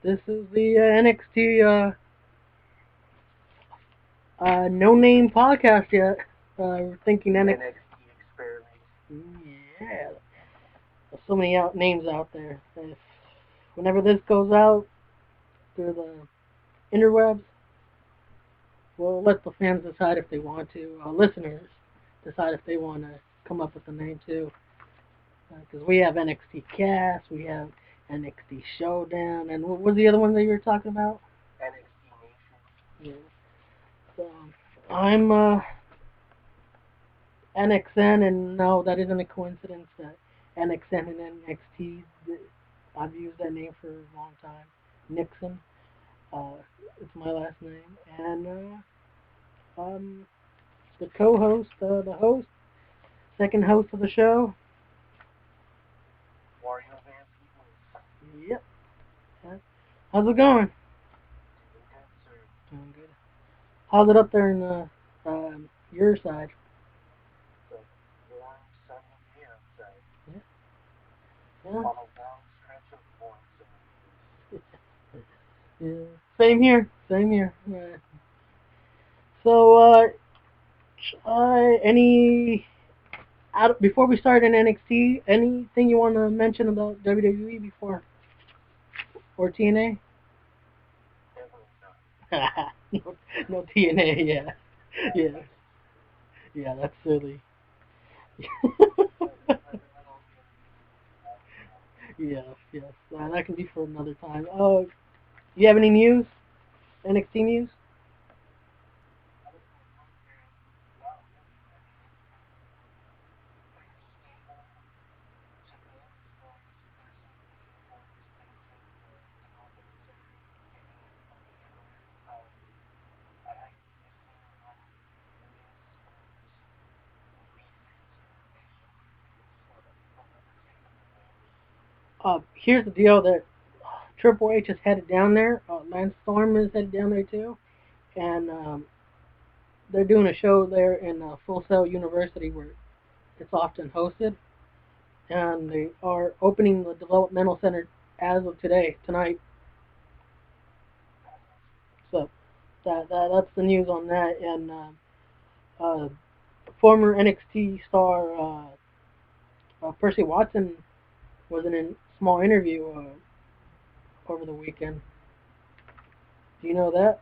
This is the NXT no name podcast yet. We're thinking NXT experiment. Yeah, there's so many names out there. Whenever this goes out through the interwebs, we'll let the fans decide if they want to. Listeners decide if they want to come up with a name too. Because we have NXT Cast, we have NXT Showdown, and what was the other one that you were talking about? NXT Nation. Yeah. So I'm NXN, and no, that isn't a coincidence that NXN and NXT. I've used that name for a long time. Nixon. It's my last name, and the co-host, the host, second host of the show. Yep. How's it going? Doing good. How's it up there in your side? Yeah. Yeah. Same here. Same here. Yeah. So, before we start in NXT, anything you want to mention about WWE before or TNA? no TNA. Yeah. Yeah. Yeah. That's silly. Yes. Yes. That can be for another time. Oh, you have any news? NXT news? Here's the deal that Triple H is headed down there. Lance Storm is headed down there too, and they're doing a show there in Full Sail University where it's often hosted, and they are opening the developmental center as of tonight. So that's the news on that. And former NXT star Percy Watson was in a small interview over the weekend. Do you know that?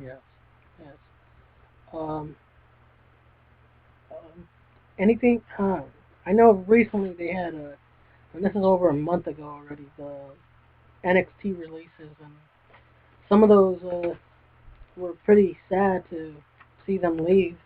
Yes. Yes. Um, anything? I know recently they had and this is over a month ago already, the NXT releases, and some of those were pretty sad to see them leave.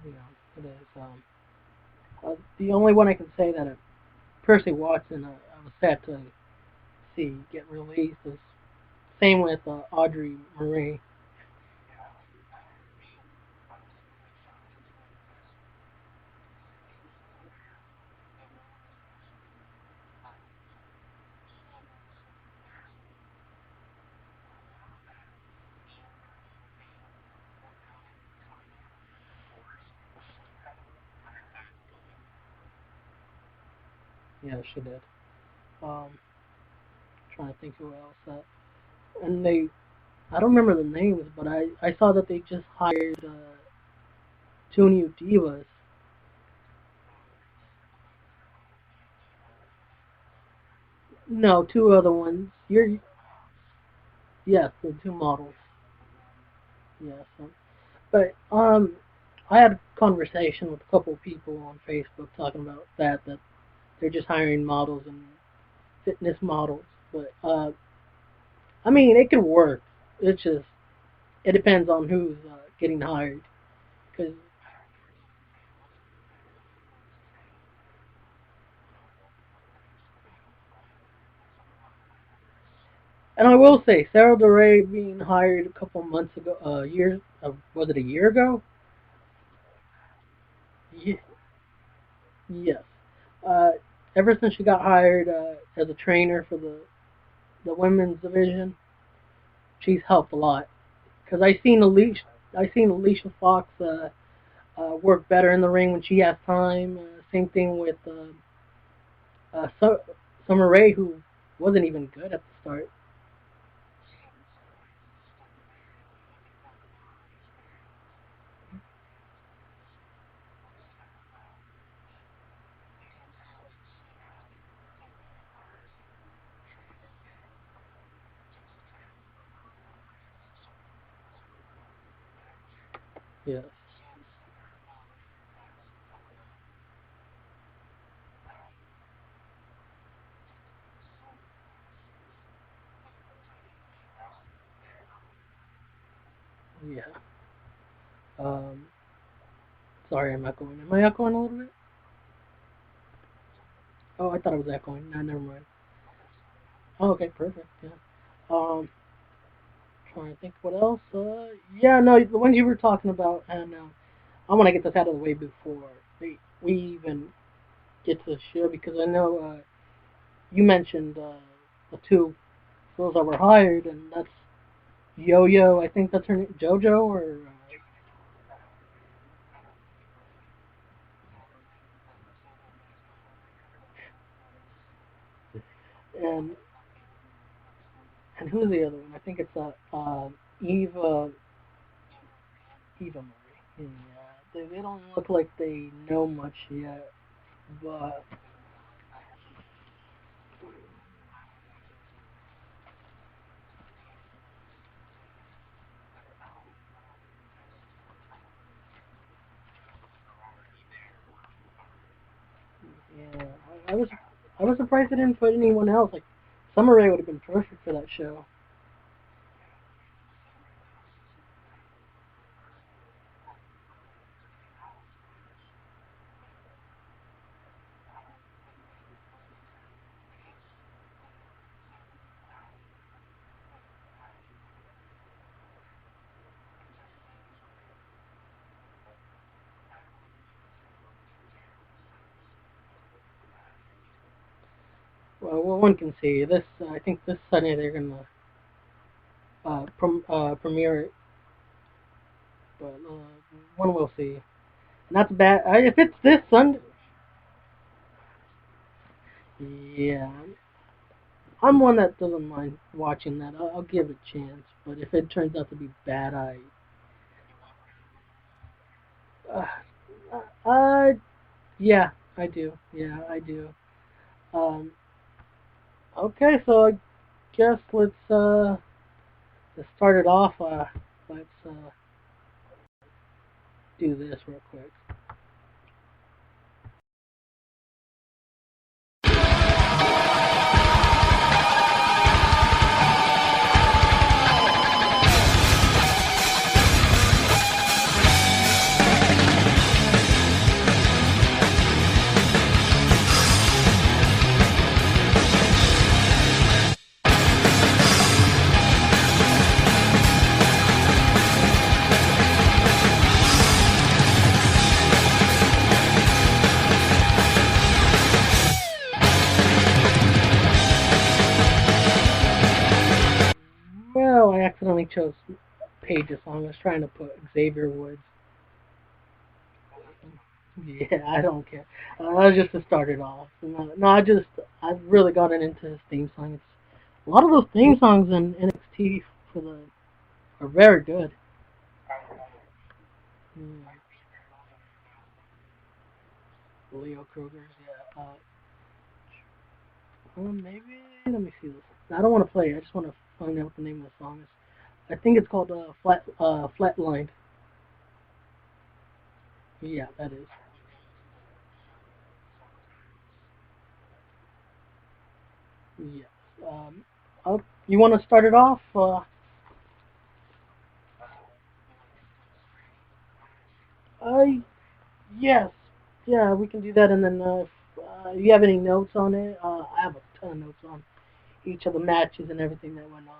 You know, it is. The only one I can say that Percy Watson, I was sad to see get released is Same with Audrey Marie. Yeah, she did. Um, Trying to think who else. And I don't remember the names, but I saw that they just hired two new divas. No, two other ones. Yes, the two models. Yes, but I had a conversation with a couple of people on Facebook talking about that they're just hiring models and fitness models. But I mean, it can work. It's just it depends on who's getting hired. Cause, and I will say, Sarah DeRay being hired a couple months ago, was it a year ago? Ye- yes. Uh, Ever since she got hired as a trainer for the women's division, she's helped a lot. Because I seen Alicia Fox work better in the ring when she has time. Same thing with Summer Rae, who wasn't even good at the start. Yes. Yeah. Um, Sorry, I'm echoing. Am I echoing a little bit? Oh, I thought I was echoing. No, never mind. Oh, okay, perfect. Yeah. Um, Trying to think what else. Yeah, no, the ones you were talking about, and I want to get this out of the way before we even get to the show because I know you mentioned the two girls that were hired, and that's Yo-Yo. I think that's her name, JoJo, or and who's the other one? I think it's Eva Eva Marie. Yeah, they don't look like they know much yet, but yeah, I was surprised they didn't put anyone else. Like Summer Rae would have been perfect for that show. Well, one can see this. I think this Sunday they're gonna premiere it, but one will see. Not bad. If it's this Sunday, yeah, I'm one that doesn't mind watching that. I'll give it a chance. But if it turns out to be bad, uh, uh yeah, I do. Yeah, I do. Um, okay, so I guess let's start it off. Let's do this real quick. accidentally chose Paige's song. I was trying to put Xavier Woods. Yeah, I don't care. Just to start it off. No, I've really gotten into his theme song. It's a lot of those theme songs in NXT for the are very good. Mm, Leo Kruger's, yeah. Maybe let me see this. I don't want to play it. I just want to find out what the name of the song is. I think it's called Flatline. Yeah, that is. Yes. You want to start it off? I Yes. Yeah, we can do that. And then if you have any notes on it, I have a ton of notes on each of the matches and everything that went on.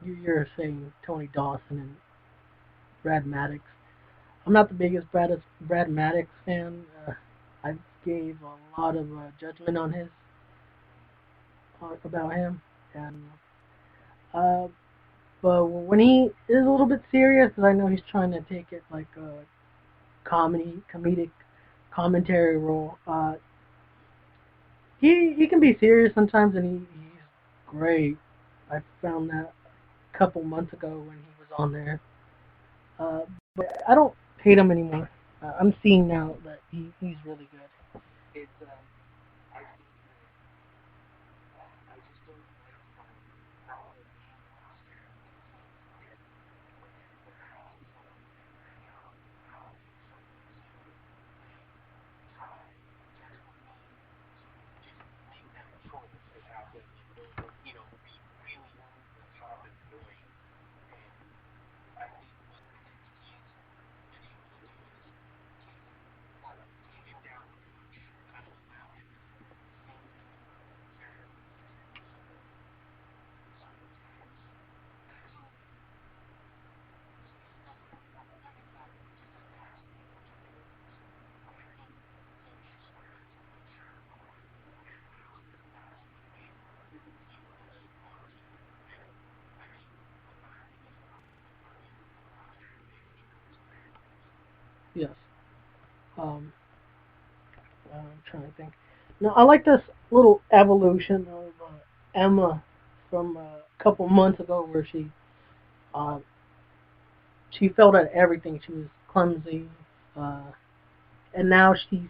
You're saying Tony Dawson and Brad Maddox. I'm not the biggest Brad Maddox fan. I gave a lot of judgment on his about him, and uh, but when he is a little bit serious, because I know he's trying to take it like a comedic commentary role. He can be serious sometimes, and he's great. I found that a couple months ago when he was on there. Uh, but I don't hate him anymore. I'm seeing now that he's really good. Yes. Um, I'm trying to think. No, I like this little evolution of Emma from a couple months ago, where uh, she failed at everything. She was clumsy, uh, and now she's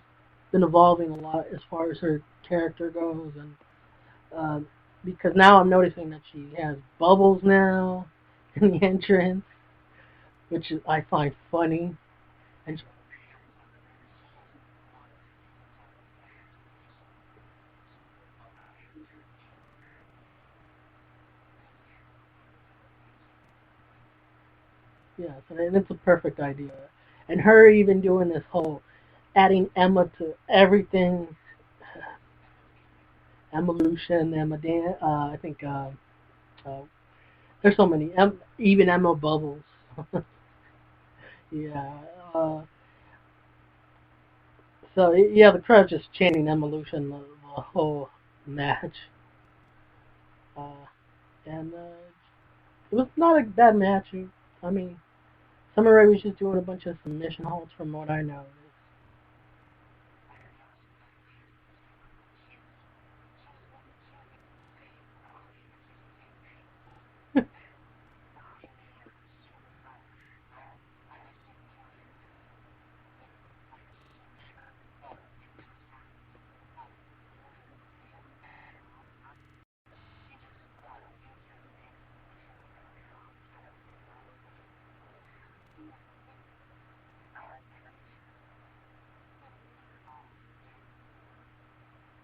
been evolving a lot as far as her character goes, and uh, because now I'm noticing that she has bubbles now in the entrance, which I find funny. And yes, and it's a perfect idea. And her even doing this whole adding Emma to everything, Evolution, Emma Dan, I think, There's so many. Even Emma Bubbles. Yeah. Uh, so yeah, the crowd just chanting Evolution the whole match. Uh, and it was not a bad match. I mean, Summer Rae was just doing a bunch of submission holds from what I know.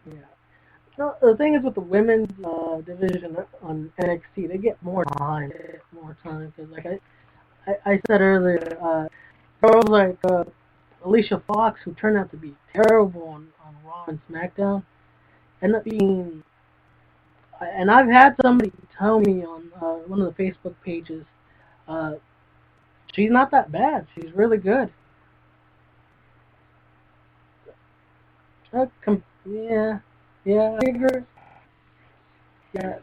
Yeah. No, the thing is with the women's division on NXT, they get more time. They get more time because, like I said earlier, girls like Alicia Fox, who turned out to be terrible on Raw and SmackDown, end up being. And I've had somebody tell me on one of the Facebook pages, uh, she's not that bad. She's really good. Yeah, yeah, I agree. Yeah,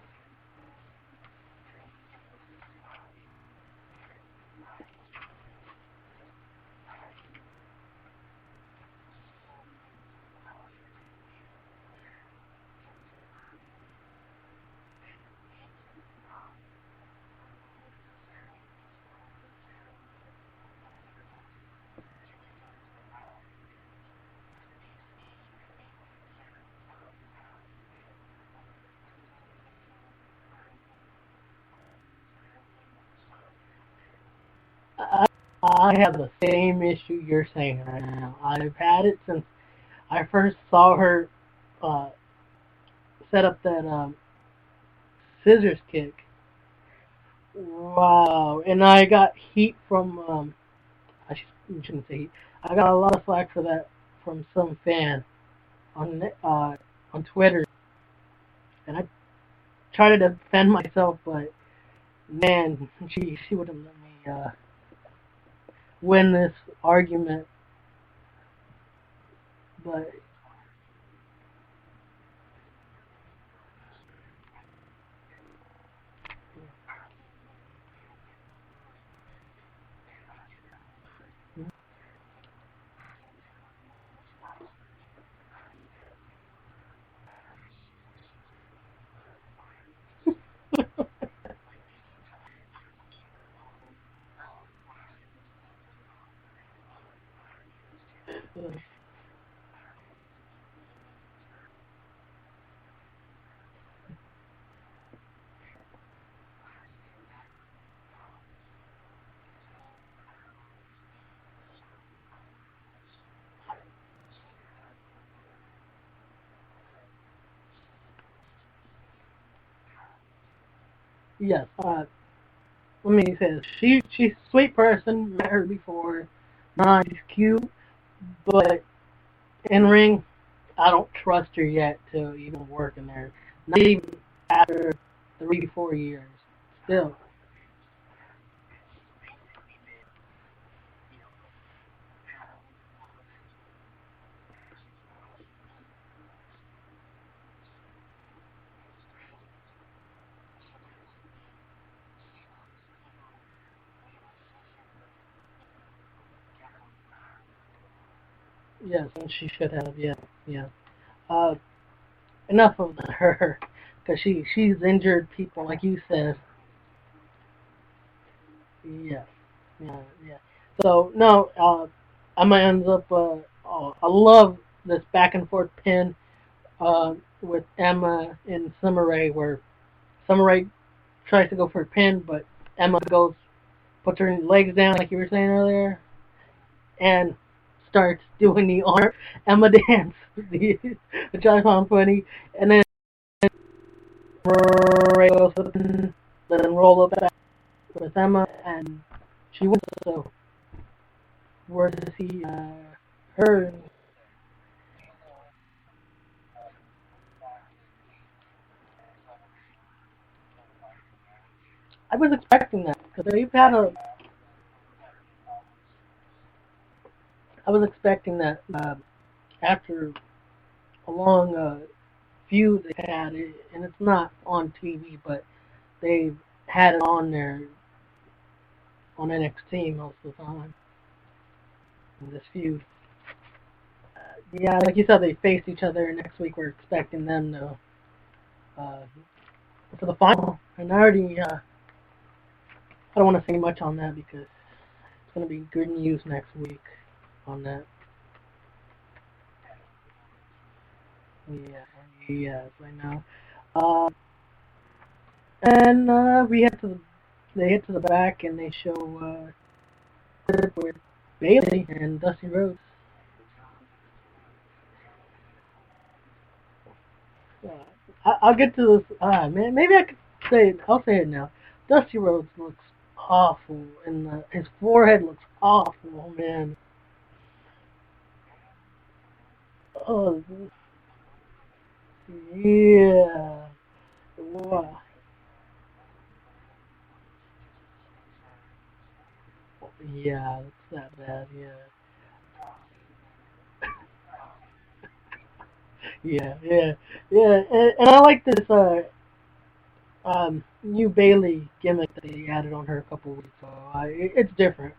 I, I have the same issue you're saying right now. I've had it since I first saw her uh, set up that scissors kick. Wow, and I got heat from shouldn't say heat. I got a lot of flack for that from some fan on on Twitter, and I try to defend myself, but man, she wouldn't let me win this argument. But yes, let me say this. She's a sweet person. Met her before. Nice, cute, but in ring, I don't trust her yet to even work in there. Not even after 3 4 years. Still, yes, and she should have. Yeah, yeah. Uh, enough of her, because she's injured people, like you said. Yeah, yeah, yeah. So no, Emma ends up. Oh, I love this back and forth pin with Emma and Summer Rae, where Summer Rae tries to go for a pin, but Emma goes, puts her legs down, like you were saying earlier, and starts doing the arm Emma dance, which I found funny. And then Ray goes, then roll up back with Emma, and she wins. So where to see her? I was expecting that because they've had a. I was expecting that after a long feud they had, and it's not on TV, but they've had it on there on NXT most of the time in this feud. Yeah, like you said, they faced each other next week. We're expecting them to uh, for the final, and I don't want to say much on that because it's going to be good news next week on that. Yeah, yes, I know. Uh, and they head to the back and they show with Bailey and Dusty Rhodes. Uh, I'll get to this. Man, maybe I could say it. I'll say it now. Dusty Rhodes looks awful, and his forehead looks awful, man. Oh, yeah. Wow. Yeah, it's that bad. Yeah. Yeah, yeah, yeah. And I like this new Bailey gimmick that they added on her a couple weeks ago. It's different.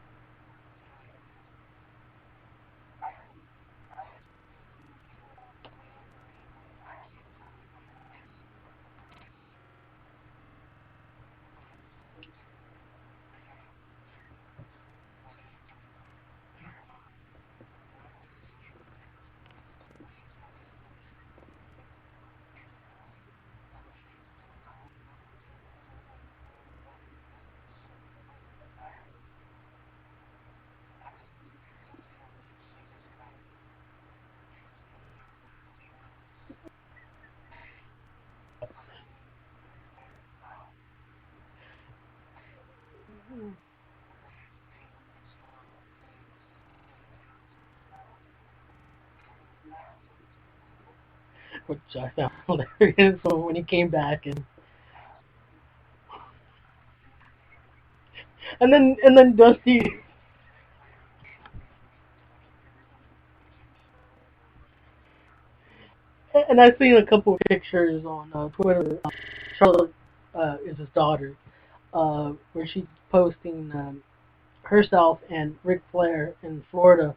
Which I found hilarious when he came back and then Dusty. And I've seen a couple of pictures on Twitter. Charlotte is his daughter, where she's posting herself and Ric Flair in Florida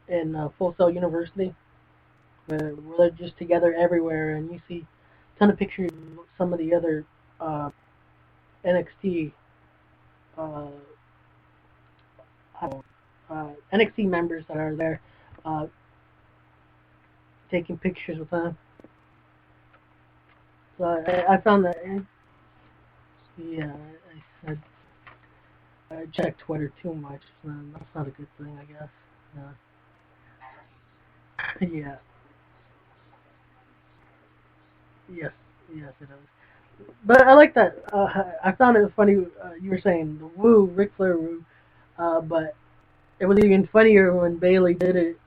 in Full Sail University, where they're just together everywhere, and you see a ton of pictures of some of the other uh, NXT uh, NXT members that are there uh, taking pictures with them. So I found that, yeah, I check Twitter too much. So that's not a good thing, I guess. Yeah, yes, yes, it is. But I like that. I found it funny. You were saying the woo, Ric Flair woo, but it was even funnier when Bailey did it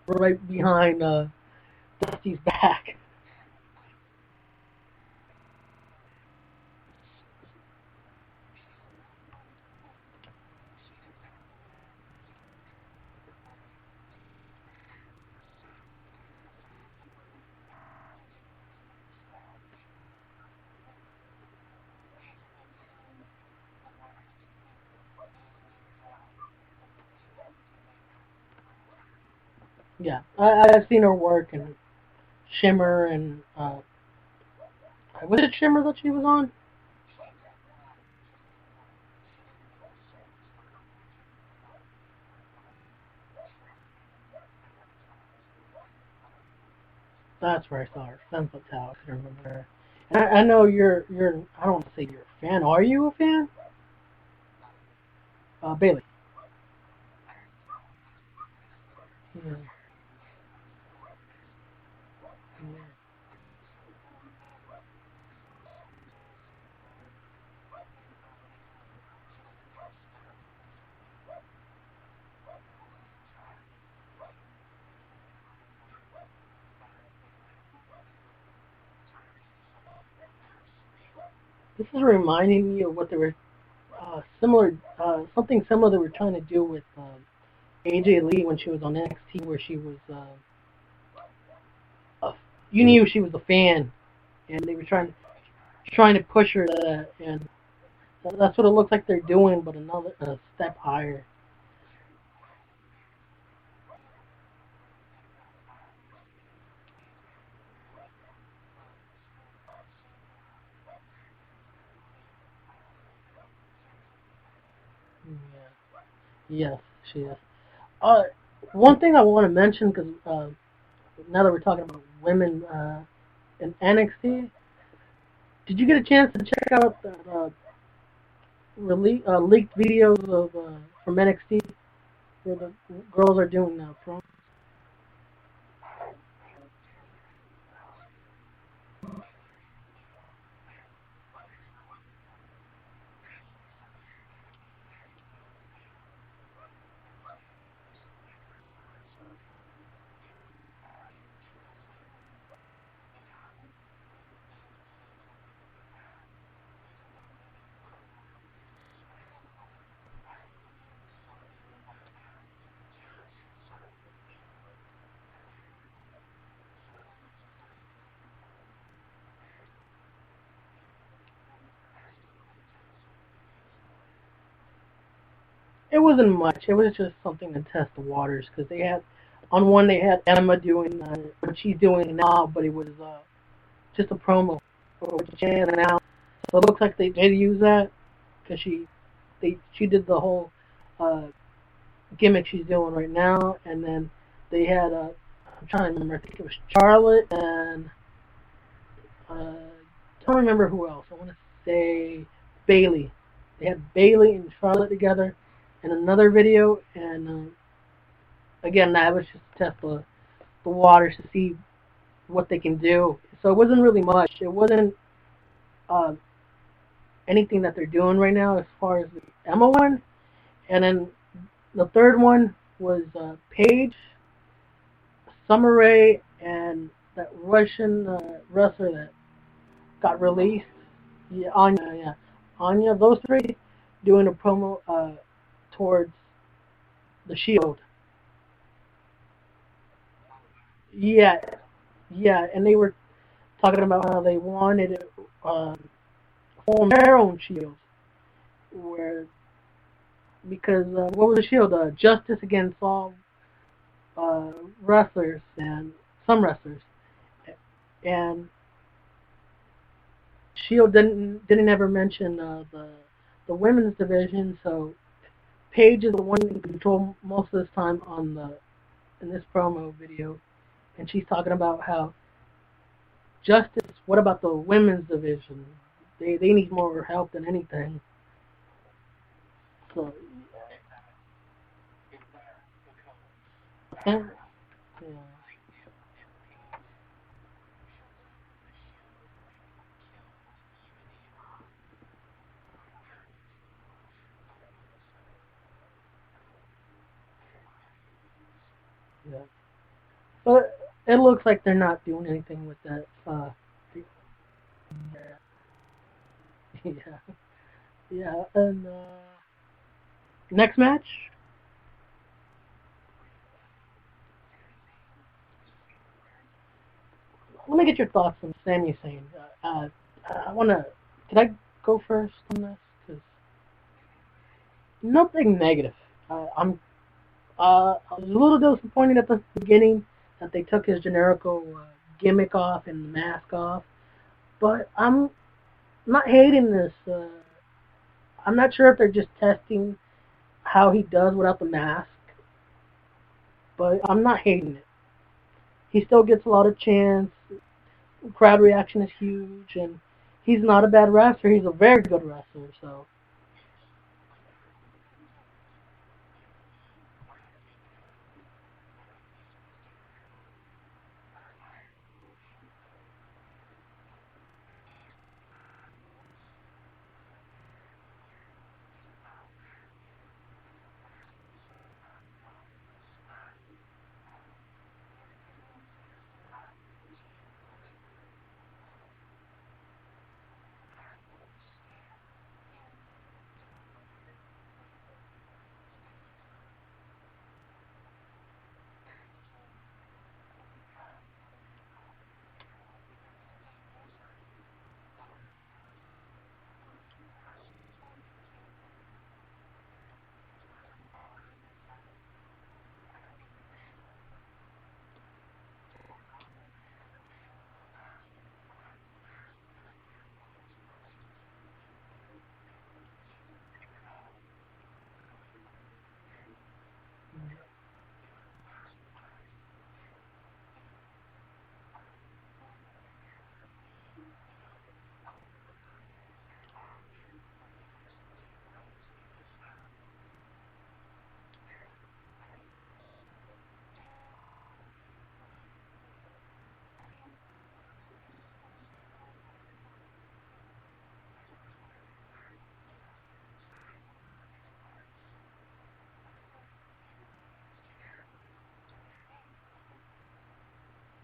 right behind Dusty's back. Yeah, I've seen her work and Shimmer and was it Shimmer that she was on? That's where I saw her. Femme Fatale. I can remember her. And I know you're. I don't want to say you're a fan. Are you a fan? Bailey. Yeah. This is reminding me of what they were something similar they were trying to do with AJ Lee when she was on NXT, where she was you knew she was a fan, and they were trying to push her to that, and that's what it looks like they're doing, but another step higher. Yeah. Yes, she is. Uh, One thing I want to mention, because now that we're talking about women in NXT, did you get a chance to check out the leaked videos of from NXT where the girls are doing prom? It wasn't much. It was just something to test the waters, because they had on one they had Emma doing what she's doing now, but it was just a promo for what she had now. So it looks like they did use that, because she did the whole uh, gimmick she's doing right now, and then they had I'm trying to remember. I think it was Charlotte and don't remember who else. I want to say Bailey. They had Bailey and Charlotte together in another video, and again, that was just to test the waters to see what they can do. So it wasn't really much. It wasn't uh, anything that they're doing right now as far as the Emma one. And then the third one was Paige, Summer Rae, and that Russian wrestler that got released. Yeah, Anya. Yeah, Anya. Those three doing a promo towards the Shield. Yeah, yeah, and they were talking about how they wanted to form their own Shield, where because what was the Shield? Justice against all uh, wrestlers and some wrestlers, and Shield didn't ever mention the women's division, so Paige is the one in control most of this time on the in this promo video, and she's talking about how Justice. What about the women's division? They need more help than anything. So yeah, yeah, yeah. But it looks like they're not doing anything with that. Yeah, yeah. And next match, let me get your thoughts on Sami Zayn. I wanna. Can I go first on this? Because nothing negative. I was a little disappointed at the beginning that they took his generical gimmick off and the mask off, but I'm not hating this. I'm not sure if they're just testing how he does without the mask, but I'm not hating it. He still gets a lot of chants. Crowd reaction is huge, and he's not a bad wrestler. He's a very good wrestler. So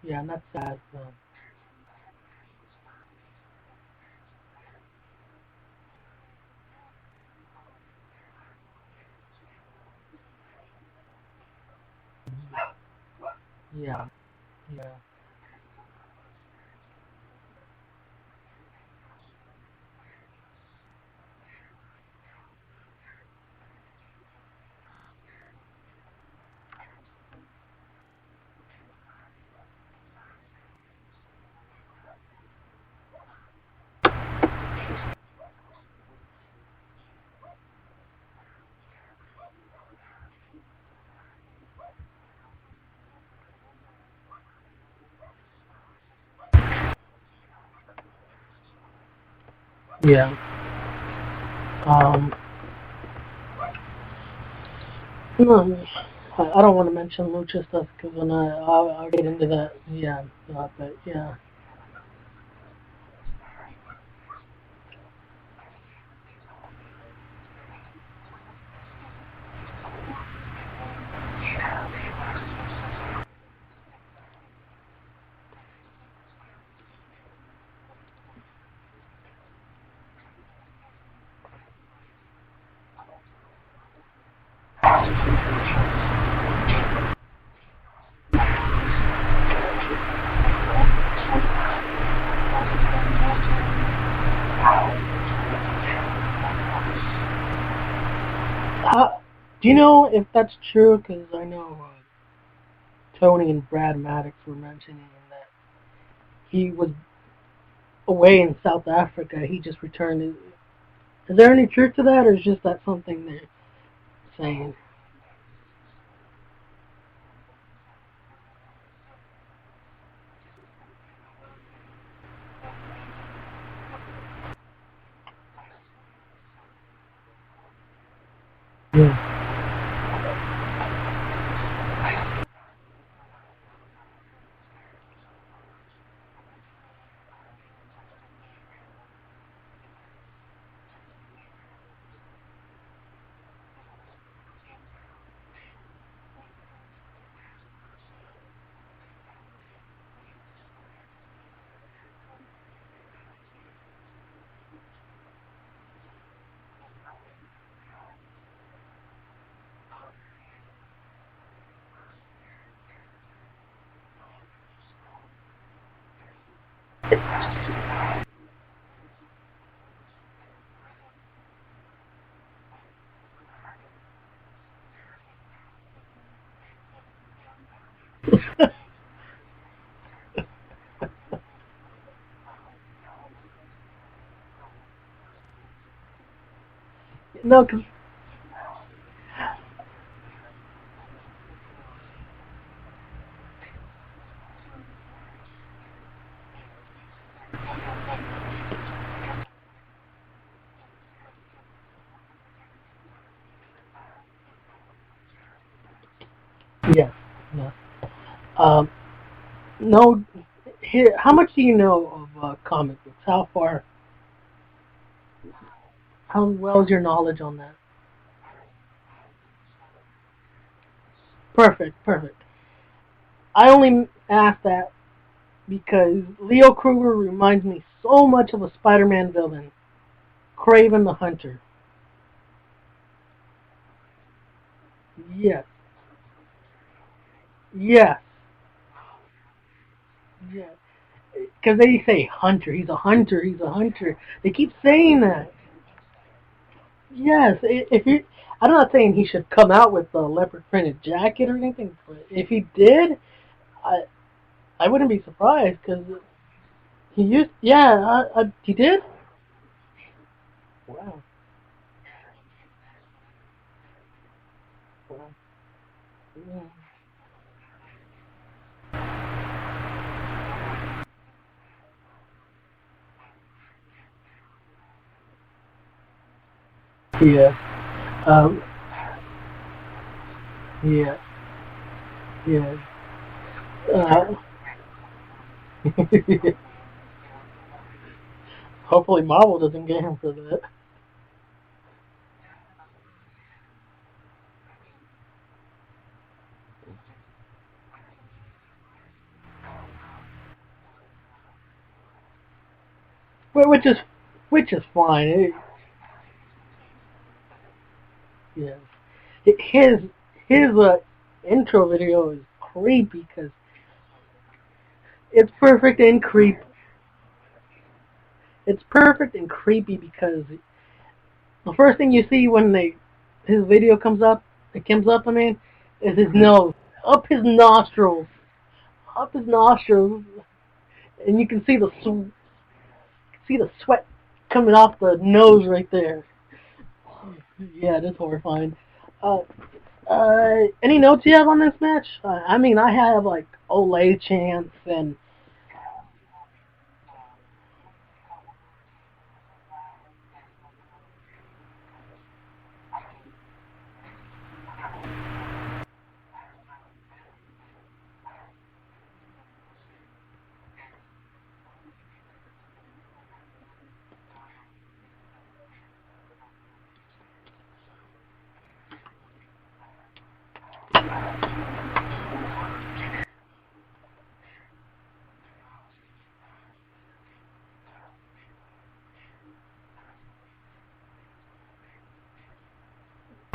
Yeah, and that's sad. Yeah, yeah, yeah. Um, no, I don't want to mention lucha stuff because when I'll get into that. Yeah, but yeah, do you know if that's true? Because I know Tony and Brad Maddox were mentioning that he was away in South Africa. He just returned. Is there any truth to that, or is just that something they're saying? Yeah. No, cause yeah, yeah. Um, no. Here, how much do you know of comic books? How far? How well is your knowledge on that? Perfect, perfect. I only ask that because Leo Kruger reminds me so much of a Spider-Man villain, Craven the Hunter. Yes, yes, yes. Because they say hunter, he's a hunter, he's a hunter. They keep saying that. Yes, if you, I'm not saying he should come out with a leopard printed jacket or anything, but if he did, I I wouldn't be surprised because he used, yeah, he did. Wow, wow, yeah, yeah, um, yeah, yeah. Uh, hopefully Marvel doesn't get him for that. which is fine. Yeah, his his intro video is creepy because it's perfect and creepy. It's perfect and creepy because the first thing you see when his video comes up, I mean, is his nose, up his nostrils, and you can see the sweat coming off the nose right there. Yeah, that's horrifying. Uh, any notes you have on this match? I mean, I have like Olay chants and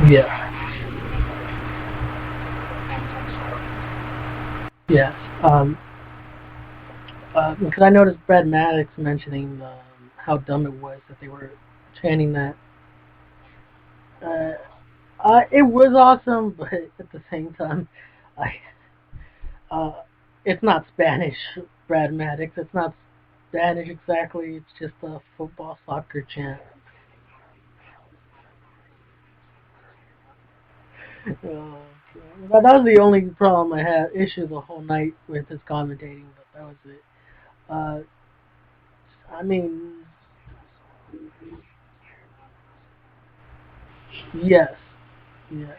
yeah, yes. Because I noticed Brad Maddox mentioning how dumb it was that they were chanting that. Uh, it was awesome, but at the same time, I uh, it's not Spanish, Brad Maddox. It's not Spanish exactly. It's just a football soccer chant. That was the only problem I had issue the whole night with his commentating, but that was it. Uh, I mean, yes, yes,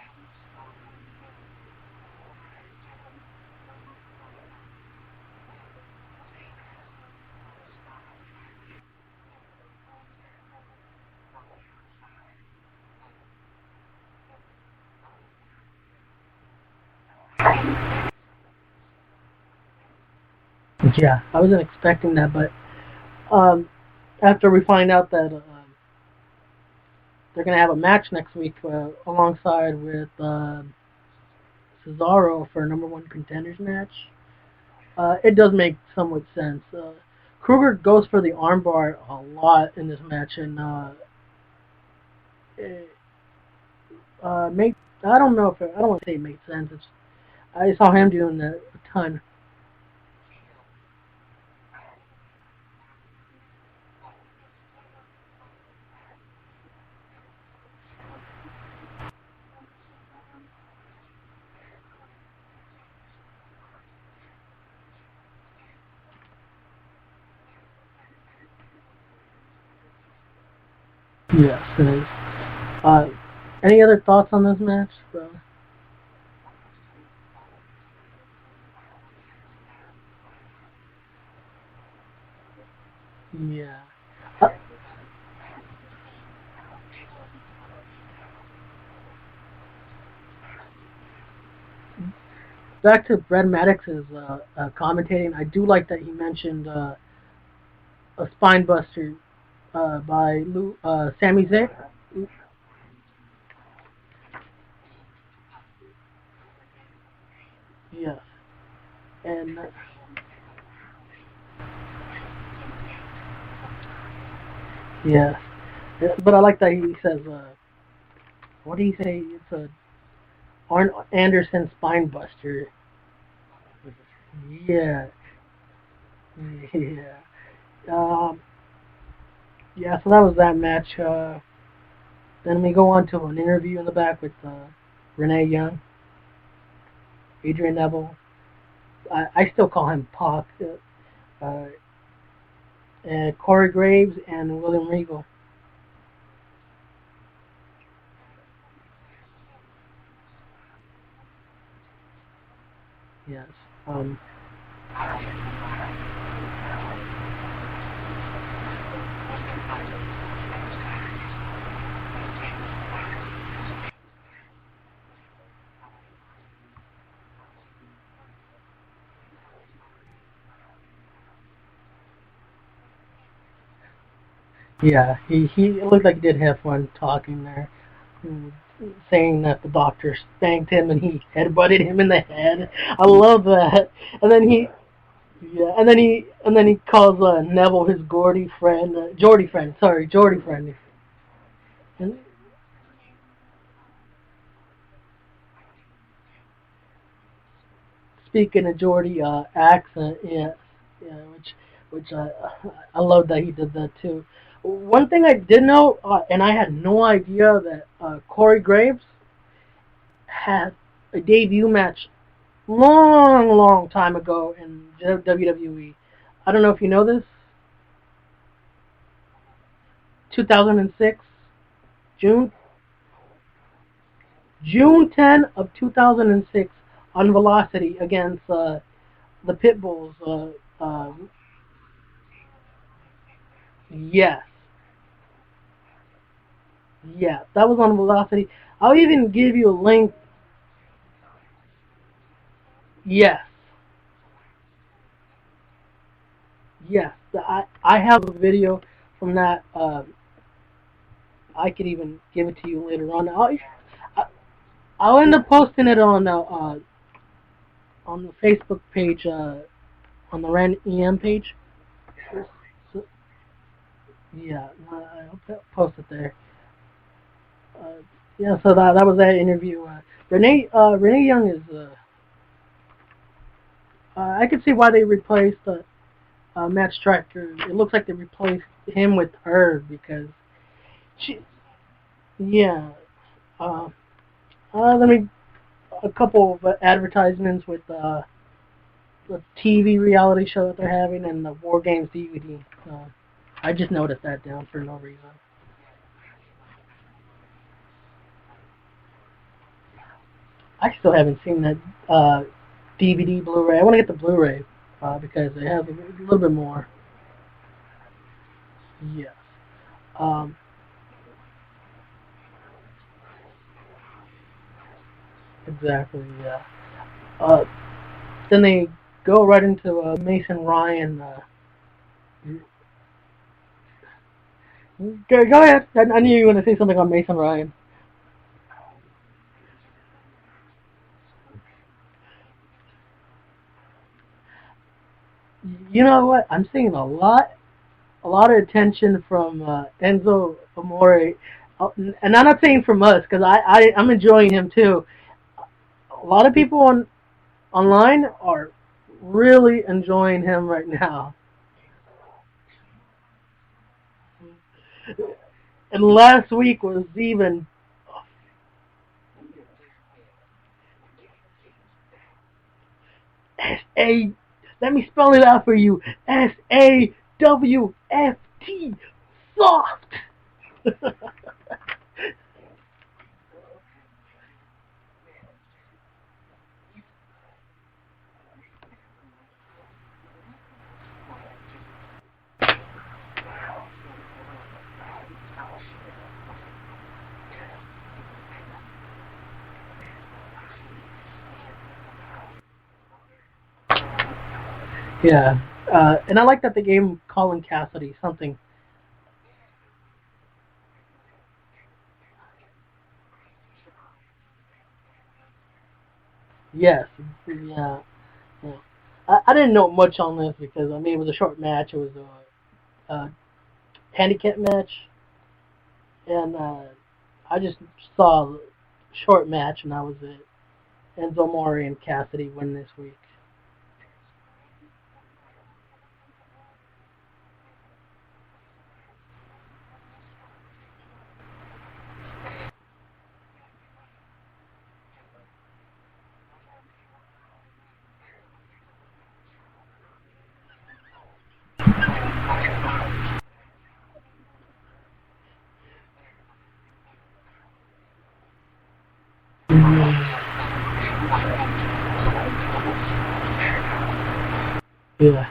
yeah. I wasn't expecting that, but um, after we find out that they're gonna have a match next week alongside with Cesaro for a number one contenders match, it does make somewhat sense. Kruger goes for the armbar a lot in this match, and it, make I don't know if I don't want to say it made sense. I saw him doing that a ton. Yes, it is. Uh, any other thoughts on this match, bro? Yeah. Uh, Back to Brad Maddox's commentating, I do like that he mentioned a spine buster by Sami Zayn. Yes, and yes, but I like that he says, what do you say? It's a Arn Anderson spine buster. Yeah, yeah. Um, yeah, so that was that match. Then we go on to an interview in the back with Renee Young, Adrian Neville. I still call him Pac. Uh, and Corey Graves and William Regal. Yes. Um, Yeah, he it looked like he did have fun talking there, mm, saying that the doctor spanked him and he headbutted him in the head. I love that. And then yeah, and then he calls Neville his Gordy friend, Geordie friend. Sorry, Geordie friend. And speaking of Geordie accent, yeah, yeah, which I love that he did that too. One thing I did know, and I had no idea that Corey Graves had a debut match long time ago in WWE. I don't know if you know this. 2006, June June 10 of 2006 on Velocity against the Pitbulls. Yes, yeah, that was on Velocity. I'll even give you a link. Yes, yes, I have a video from that. I could even give it to you later on. I'll end up posting it on the Facebook page, on the Ren EM page. So, yeah, I'll post it there. Uh, yeah, so that was that interview. Renee Young is. I could see why they replaced Matt Striker. It looks like they replaced him with her because she. Yeah. Uh, let me a couple of advertisements with the TV reality show that they're having and the War Games DVD. I just noticed that down for no reason. I still haven't seen that DVD Blu-ray. I want to get the Blu-ray because it has a little bit more. Yes. Um, exactly. Yeah. Uh, then they go right into Mason Ryan. Go ahead. I knew you were going to say something on Mason Ryan. You know what? I'm seeing a lot of attention from Enzo Amore, and I'm not saying from us because I'm enjoying him too. A lot of people online are really enjoying him right now. And last week was even SA. Let me spell it out for you. SAWFT. Soft. Yeah. And I like that they gave him Colin Cassidy something. Yes. Yeah. Yeah. I didn't know much on this because I mean it was a short match. It was a handicap match, and I just saw a short match, and that was it. Enzo Mori and Cassidy win this week. Yeah.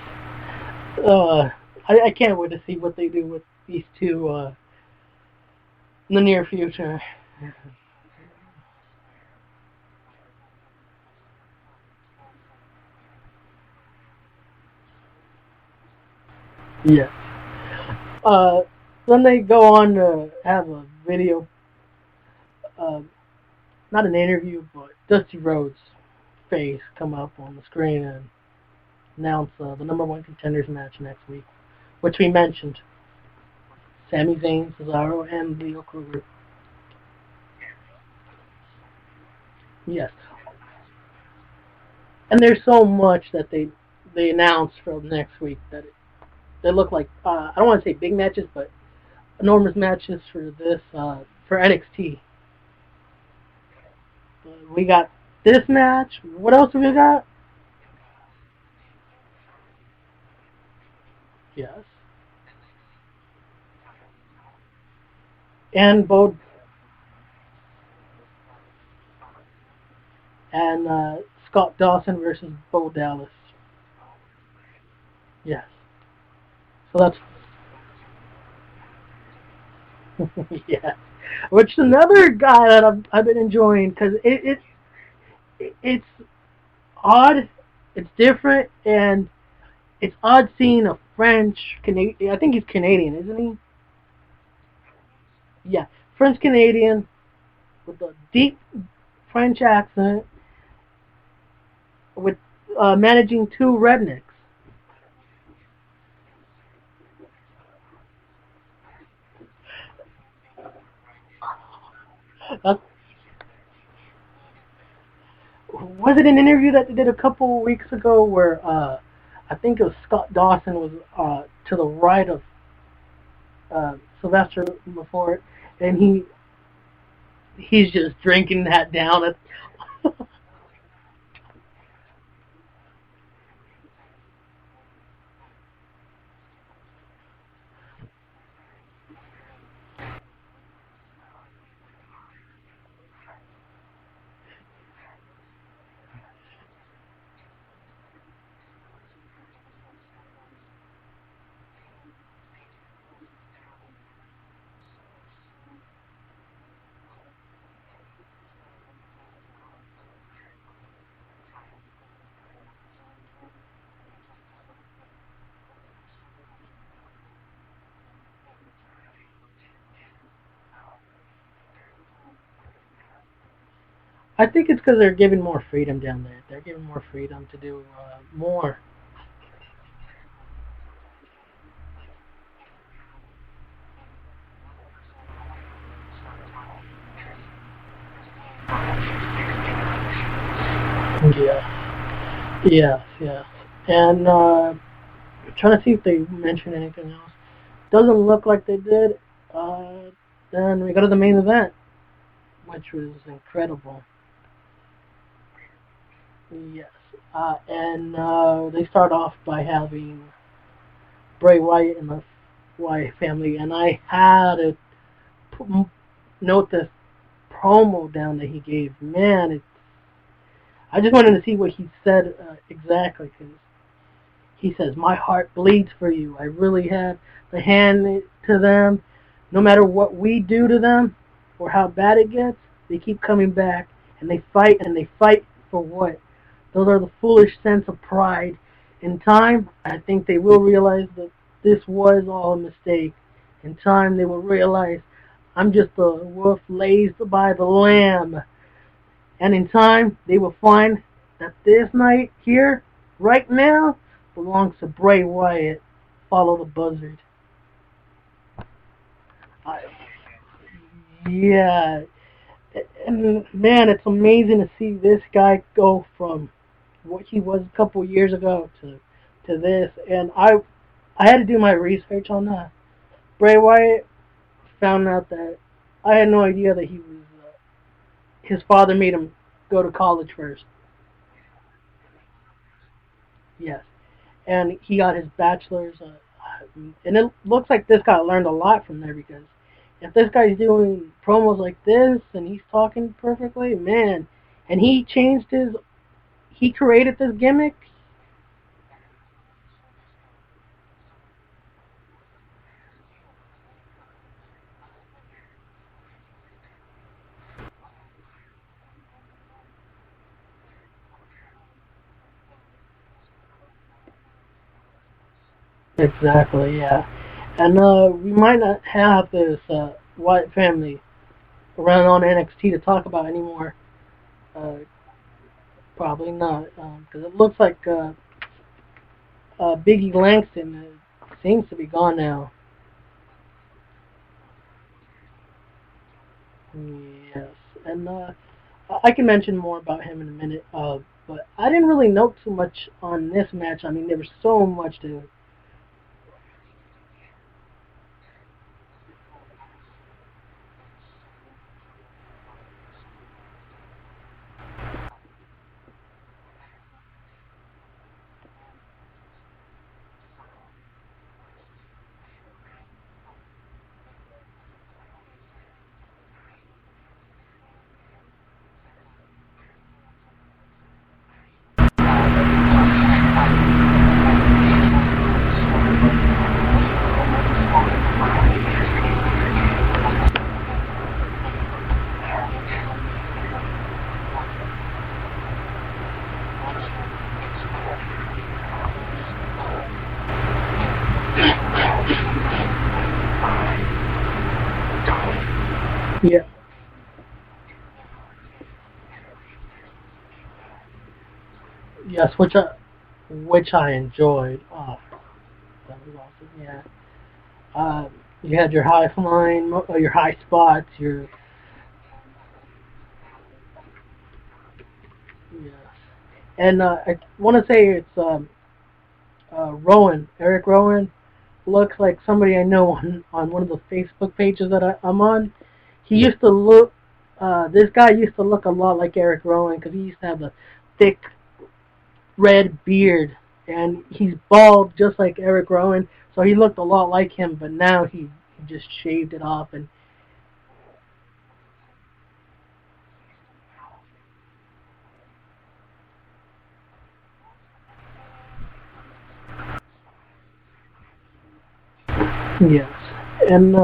Uh, I can't wait to see what they do with these two in the near future. Yeah. Uh, Then they go on to have a video, uh, not an interview, but Dusty Rhodes' face come up on the screen and announce the number one contenders match next week, which we mentioned. Sami Zayn, Cesaro, and Leo Kruger. Yes. And there's so much that they announced for next week that they look like, I don't want to say big matches, but enormous matches for this, for NXT. We got this match. What else have we got? Yes. And and Scott Dawson versus Bo Dallas. Yes. So that's yeah. Which is another guy that I've been enjoying because it's odd, it's different, and it's odd seeing a French Canadian. I think he's Canadian, isn't he? Yeah, French Canadian with a deep French accent with managing two rednecks. Uh, was it an interview that they did a couple weeks ago where I think it was Scott Dawson was to the right of Sylvester before it, and he's just drinking that down. I think it's because they're giving more freedom down there. They're giving more freedom to do more. Yeah. Yes, yes. And trying to see if they mentioned anything else. Doesn't look like they did. Uh, then we go to the main event, which was incredible. Yes. And they start off by having Bray Wyatt and the Wyatt family, and I had to note this promo down that he gave. Man, I just wanted to see what he said exactly, because he says, "My heart bleeds for you. I really have the hand to them. No matter what we do to them or how bad it gets, they keep coming back and they fight for what? Those are the foolish sense of pride. In time, I think they will realize that this was all a mistake. In time, they will realize I'm just a wolf raised by the lamb. And in time, they will find that this night here, right now, belongs to Bray Wyatt. Follow the buzzard." I, yeah, and man, it's amazing to see this guy go from what he was a couple years ago to this. And I had to do my research on that. Bray Wyatt, found out that I had no idea that he was. His father made him go to college first. Yes, and he got his bachelor's. And it looks like this guy learned a lot from there, because if this guy's doing promos like this and he's talking perfectly, man, and he created this gimmick. Exactly, yeah. And we might not have this Wyatt family around on NXT to talk about anymore. Uh, Probably not, because it looks like Biggie Langston seems to be gone now. Yes, and I can mention more about him in a minute. But I didn't really know too much on this match. I mean, there was so much to. Yeah. Yes, which I enjoyed. Oh, that was awesome. Yeah. You had your high flying, your high spots, your yes. And I want to say it's Rowan, Eric Rowan. Looks like somebody I know on one of the Facebook pages that I'm on. He used to look. This guy used to look a lot like Eric Rowan because he used to have a thick red beard, and he's bald just like Eric Rowan. So he looked a lot like him, but now he just shaved it off and yes. And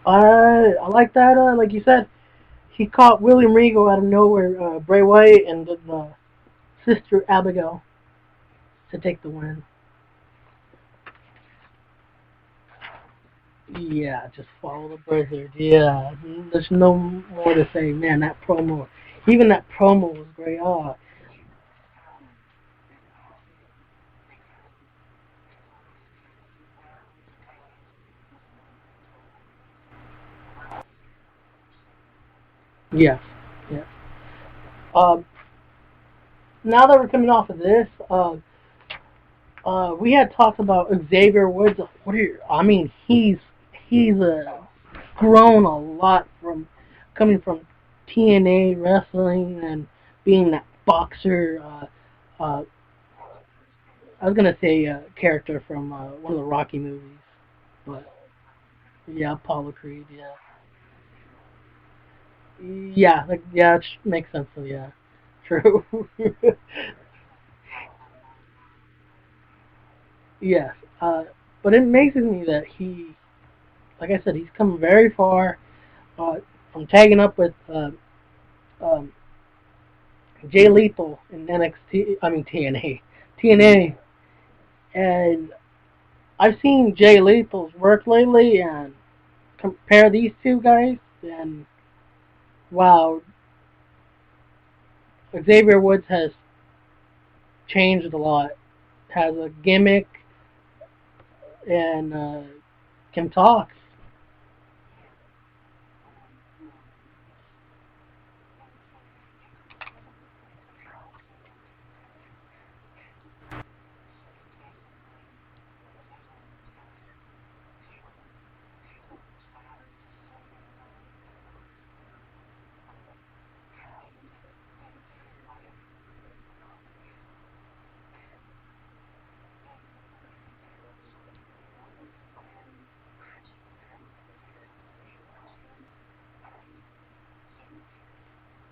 I like that. Like you said, he caught William Regal out of nowhere, Bray Wyatt and the sister Abigail to take the win. Yeah, just follow the blizzard. Yeah, there's no more to say. Man, that promo, even that promo was great. Oh, yes, yes. Um, Now that we're coming off of this, we had talked about Xavier Woods. I mean, he's grown a lot from coming from TNA wrestling and being that boxer. I was gonna say character from one of the Rocky movies, but yeah, Apollo Creed. Yeah, yeah, like, yeah, it makes sense. So yeah, true. Yes, but it amazes me that like I said, he's come very far uh, from tagging up with um, Jay Lethal in NXT. I mean TNA, and I've seen Jay Lethal's work lately and compare these two guys, and wow, Xavier Woods has changed a lot. Has a gimmick and can talk.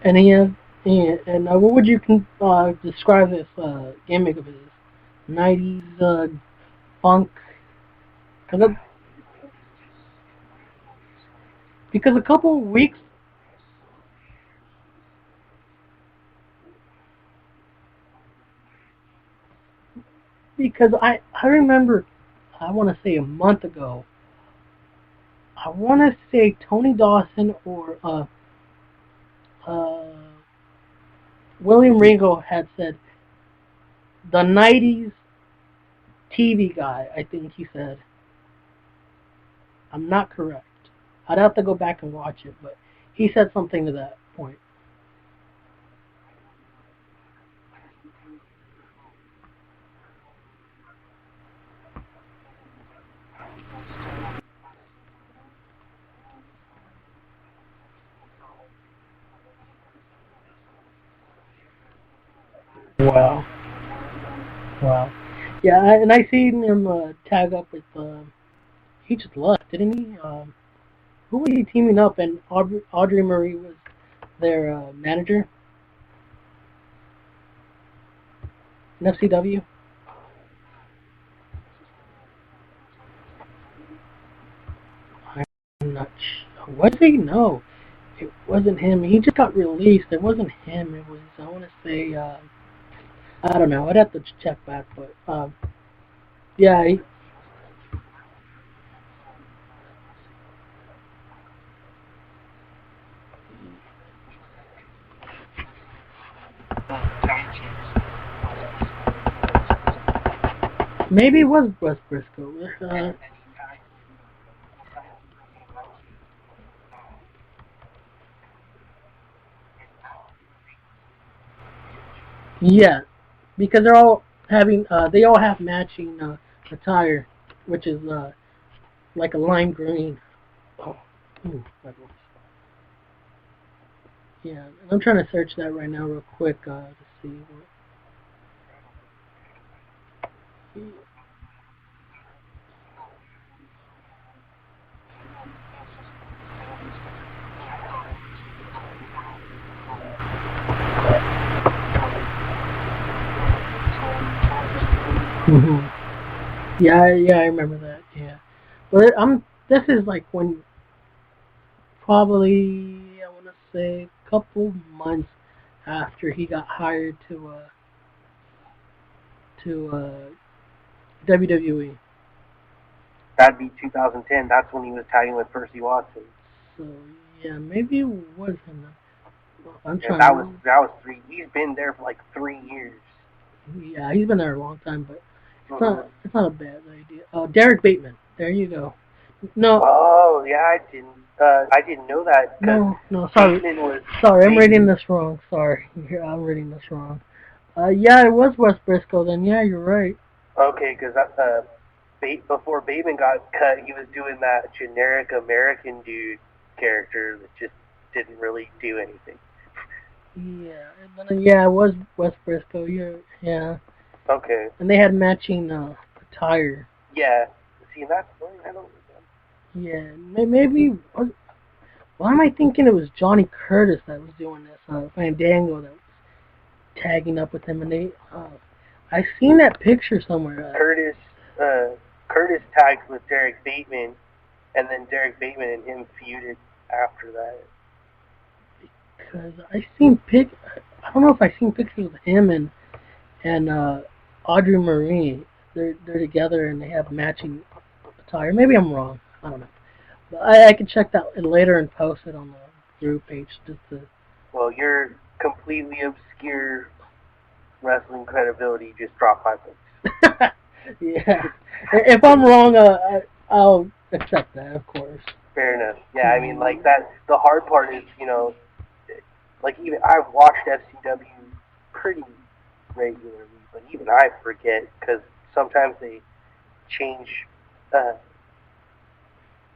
And what would you describe this gimmick of his? 90s funk? Cause because a couple of weeks, because I remember I want to say a month ago. I want to say Tony Dawson or uh, William Regal had said the '90s TV guy. I think he said. I'm not correct. I'd have to go back and watch it, but he said something to that point. Wow. Wow. Yeah, and I seen him tag up with. He just left, didn't he? Who was he teaming up? And Audrey Marie was their manager in FCW. I'm not sure. Was he? No, it wasn't him. He just got released. It wasn't him. It was. I want to say. I don't know. I'd have to check back, but yeah. Maybe it was Wes Briscoe. Yeah, because they're all having. They all have matching attire, which is like a lime green. Oh, ooh, that was- yeah. And I'm trying to search that right now, real quick, to see. Hmm. Yeah, yeah, I remember that. Yeah, but I'm. This is like when probably I want to say a couple months after he got hired to WWE. That'd be 2010. That's when he was tagging with Percy Watson. So yeah, maybe it was him. I'm trying. And that was 3. He's been there for like 3 years. Yeah, he's been there a long time, but Mm-hmm. it's not a bad idea. Derek Bateman. There you go. No, Oh yeah, I didn't know that. no. Sorry, Bateman was sorry. I'm reading this wrong. Sorry, I'm reading this wrong. Yeah, it was Wes Briscoe. Then yeah, you're right. okay because before Bateman got cut, he was doing that generic American dude character that just didn't really do anything. Yeah, and then, yeah, it was Wes Briscoe. Yeah, Okay. and they had matching attire. Yeah. See, that's I don't. Yeah, maybe. Why am I thinking it was Johnny Curtis that was doing this? Fandango that was tagging up with him, and they. I seen that picture somewhere. Curtis tagged with Derek Bateman, and then Derek Bateman and him feuded after that. Because I seen I don't know if I seen pictures of him and Audrey Marie. They're together and they have matching attire. Maybe I'm wrong. I don't know. But I can check that later and post it on the group page just to. Well, your completely obscure wrestling credibility just dropped 5 points. Yeah. If I'm wrong, I'll accept that, of course. Fair enough. Yeah, I mean, like that. The hard part is, like even I've watched FCW pretty regularly, but even I forget because sometimes they change uh,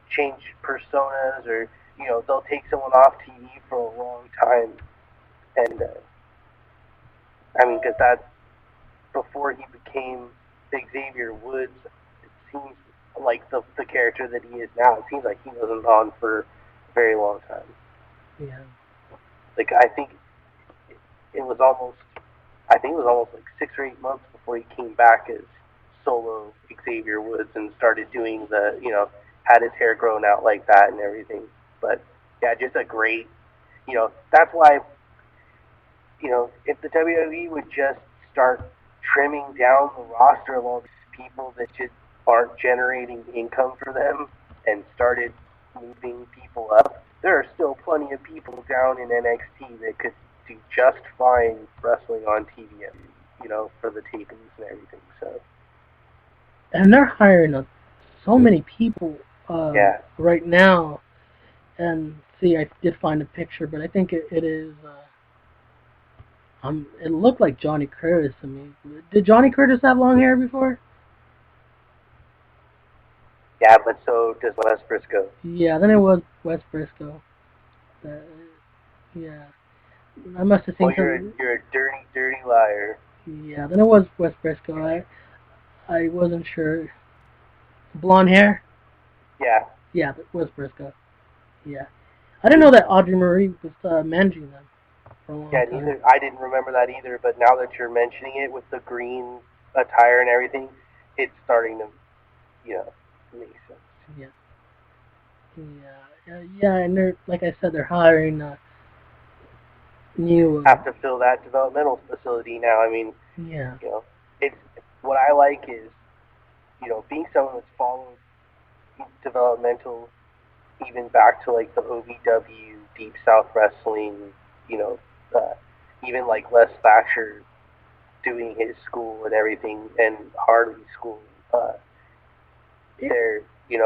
change personas, or they'll take someone off TV for a long time, and I mean, because that's before he became Xavier Woods. It seems like the character that he is now. It seems like he wasn't on for a very long time. Yeah. Like I think it was almost like 6 or 8 months before he came back as solo Xavier Woods and started doing had his hair grown out like that and everything. But yeah, just a great, that's why, if the WWE would just start trimming down the roster of all these people that just aren't generating income for them and started moving people up, there are still plenty of people down in NXT that could do just fine wrestling on TV, for the tapings and everything. So. And they're hiring so many people right now. And see, I did find a picture, but I think it is. It looked like Johnny Curtis to me. Did Johnny Curtis have long hair before? Yeah, but so does Wes Briscoe. Yeah, then it was Wes Briscoe. Yeah, I must have seen. Well, you're a dirty, dirty liar. Yeah, then it was Wes Briscoe. I wasn't sure. Blonde hair? Yeah. Yeah, Wes Briscoe. Yeah, I didn't know that Audrey Marie was managing them for a long time. Neither. I didn't remember that either. But now that you're mentioning it with the green attire and everything, it's starting to, make sense. Yeah, and they're, like I said, they're hiring new. Have to fill that developmental facility now. I mean, it's what I like is, being someone that's followed developmental even back to like the OVW, Deep South Wrestling, even like Les Thatcher doing his school and everything, and Harley's school.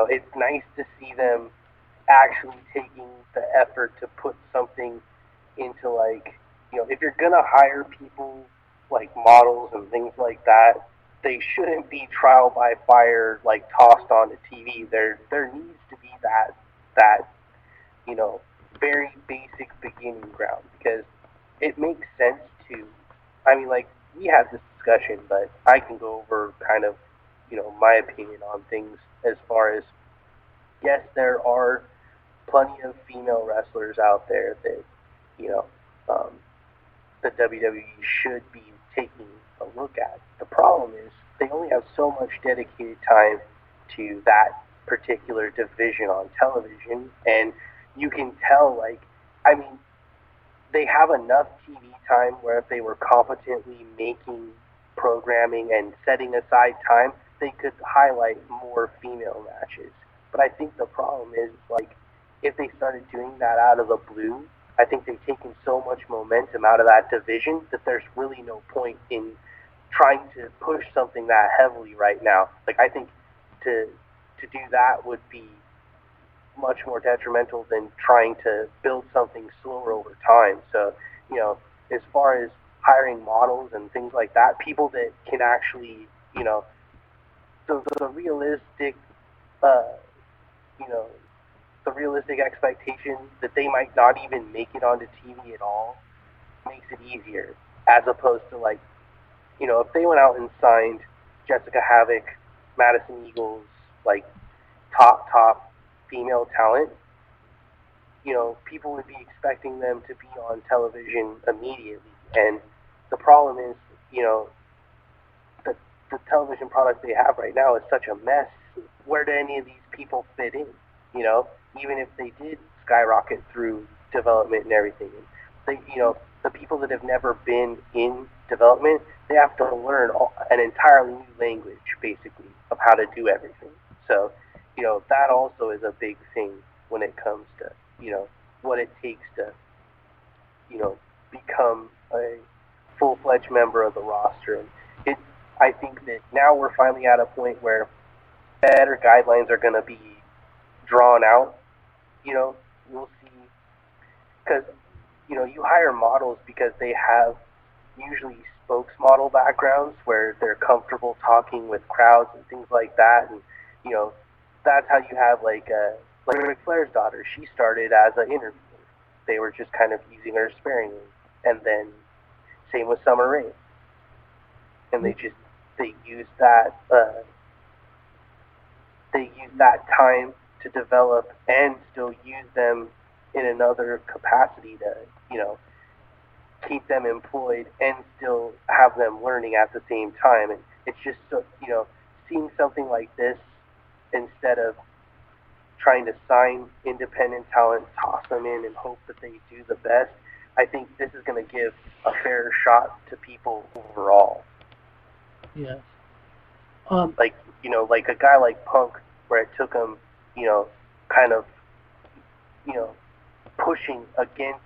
It's nice to see them actually taking the effort to put something into, like, if you're gonna hire people like models and things like that, they shouldn't be trial by fire, like tossed onto TV. There needs to be that very basic beginning ground, because it makes sense to. I mean, like, we had this discussion, but I can go over kind of my opinion on things as far as, yes, there are plenty of female wrestlers out there that the WWE should be taking a look at. The problem is they only have so much dedicated time to that particular division on television, and you can tell, they have enough TV time where if they were competently making programming and setting aside time, they could highlight more female matches. But I think the problem is, if they started doing that out of the blue, I think they've taken so much momentum out of that division that there's really no point in trying to push something that heavily right now. I think to do that would be much more detrimental than trying to build something slower over time. So, as far as hiring models and things like that, people that can actually, the realistic, the realistic expectation that they might not even make it onto TV at all makes it easier, as opposed to, if they went out and signed Jessica Havoc, Madison Eagles, top female talent, people would be expecting them to be on television immediately. And the problem is, the television product they have right now is such a mess. Where do any of these people fit in? Even if they did skyrocket through development and everything, the people that have never been in development, they have to learn an entirely new language, basically, of how to do everything. So, that also is a big thing when it comes to, what it takes to, become a full-fledged member of the roster. And I think that now we're finally at a point where better guidelines are going to be drawn out. We'll see. Because, you hire models because they have usually spokesmodel backgrounds where they're comfortable talking with crowds and things like that. And, that's how you have, like Ric Flair's daughter. She started as an interviewer. They were just kind of using her sparingly. And then same with Summer Rae. And they use that time to develop and still use them in another capacity to, keep them employed and still have them learning at the same time. And it's just, seeing something like this, instead of trying to sign independent talent, toss them in and hope that they do the best, I think this is going to give a fair shot to people overall. Yes. you know, like a guy like Punk, where it took him, you know, kind of, you know, pushing against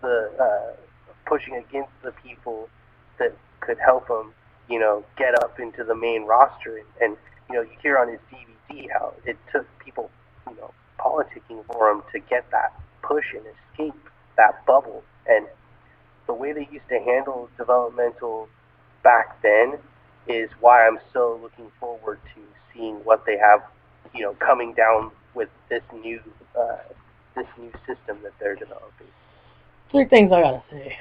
the people that could help him, you know, get up into the main roster. And you know, you hear on his DVD how it took people, you know, politicking for him to get that push and escape that bubble. And the way they used to handle developmental back then is why I'm so looking forward to seeing what they have, you know, coming down with this new system that they're developing. 3 things I gotta say.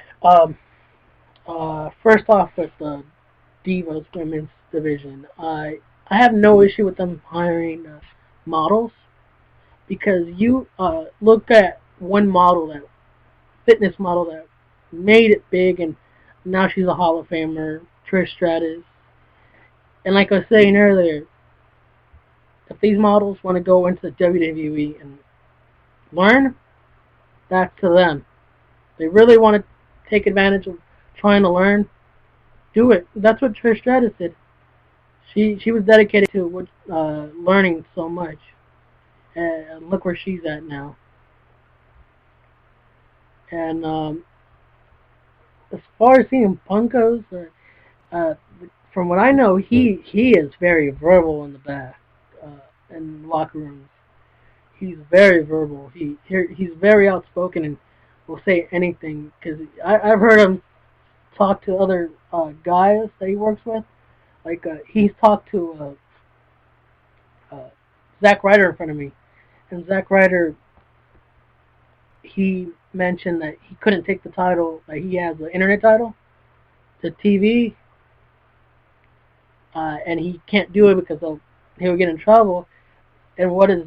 First off, with the Divas women's division, I have no issue with them hiring models, because you look at one model, that fitness model that made it big, and now she's a Hall of Famer, Trish Stratus. And like I was saying earlier, if these models want to go into the WWE and learn, that's to them. They really want to take advantage of trying to learn, do it. That's what Trish Stratus did. She was dedicated to learning so much, and look where she's at now. And as far as CM Punk goes, from what I know, he is very verbal in the back, in locker rooms. He's very verbal. He's very outspoken and will say anything. Because I've heard him talk to other guys that he works with. Like he's talked to Zack Ryder in front of me, and Zack Ryder, he mentioned that he couldn't take the title, that he has the internet title, to TV, and he can't do it because he'll get in trouble. And what does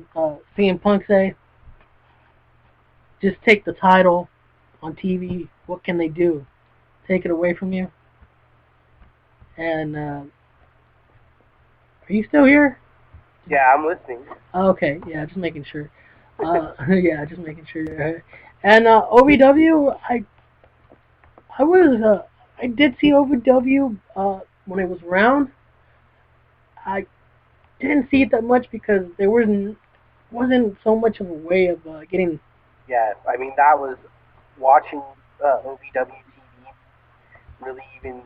CM Punk say? Just take the title on TV. What can they do? Take it away from you? And are you still here? Yeah, I'm listening. Okay, yeah, just making sure. Yeah, just making sure. And OVW, I did see OVW when it was around. I didn't see it that much because there wasn't so much of a way of getting. Yeah, I mean, that was watching OVW TV. Really, even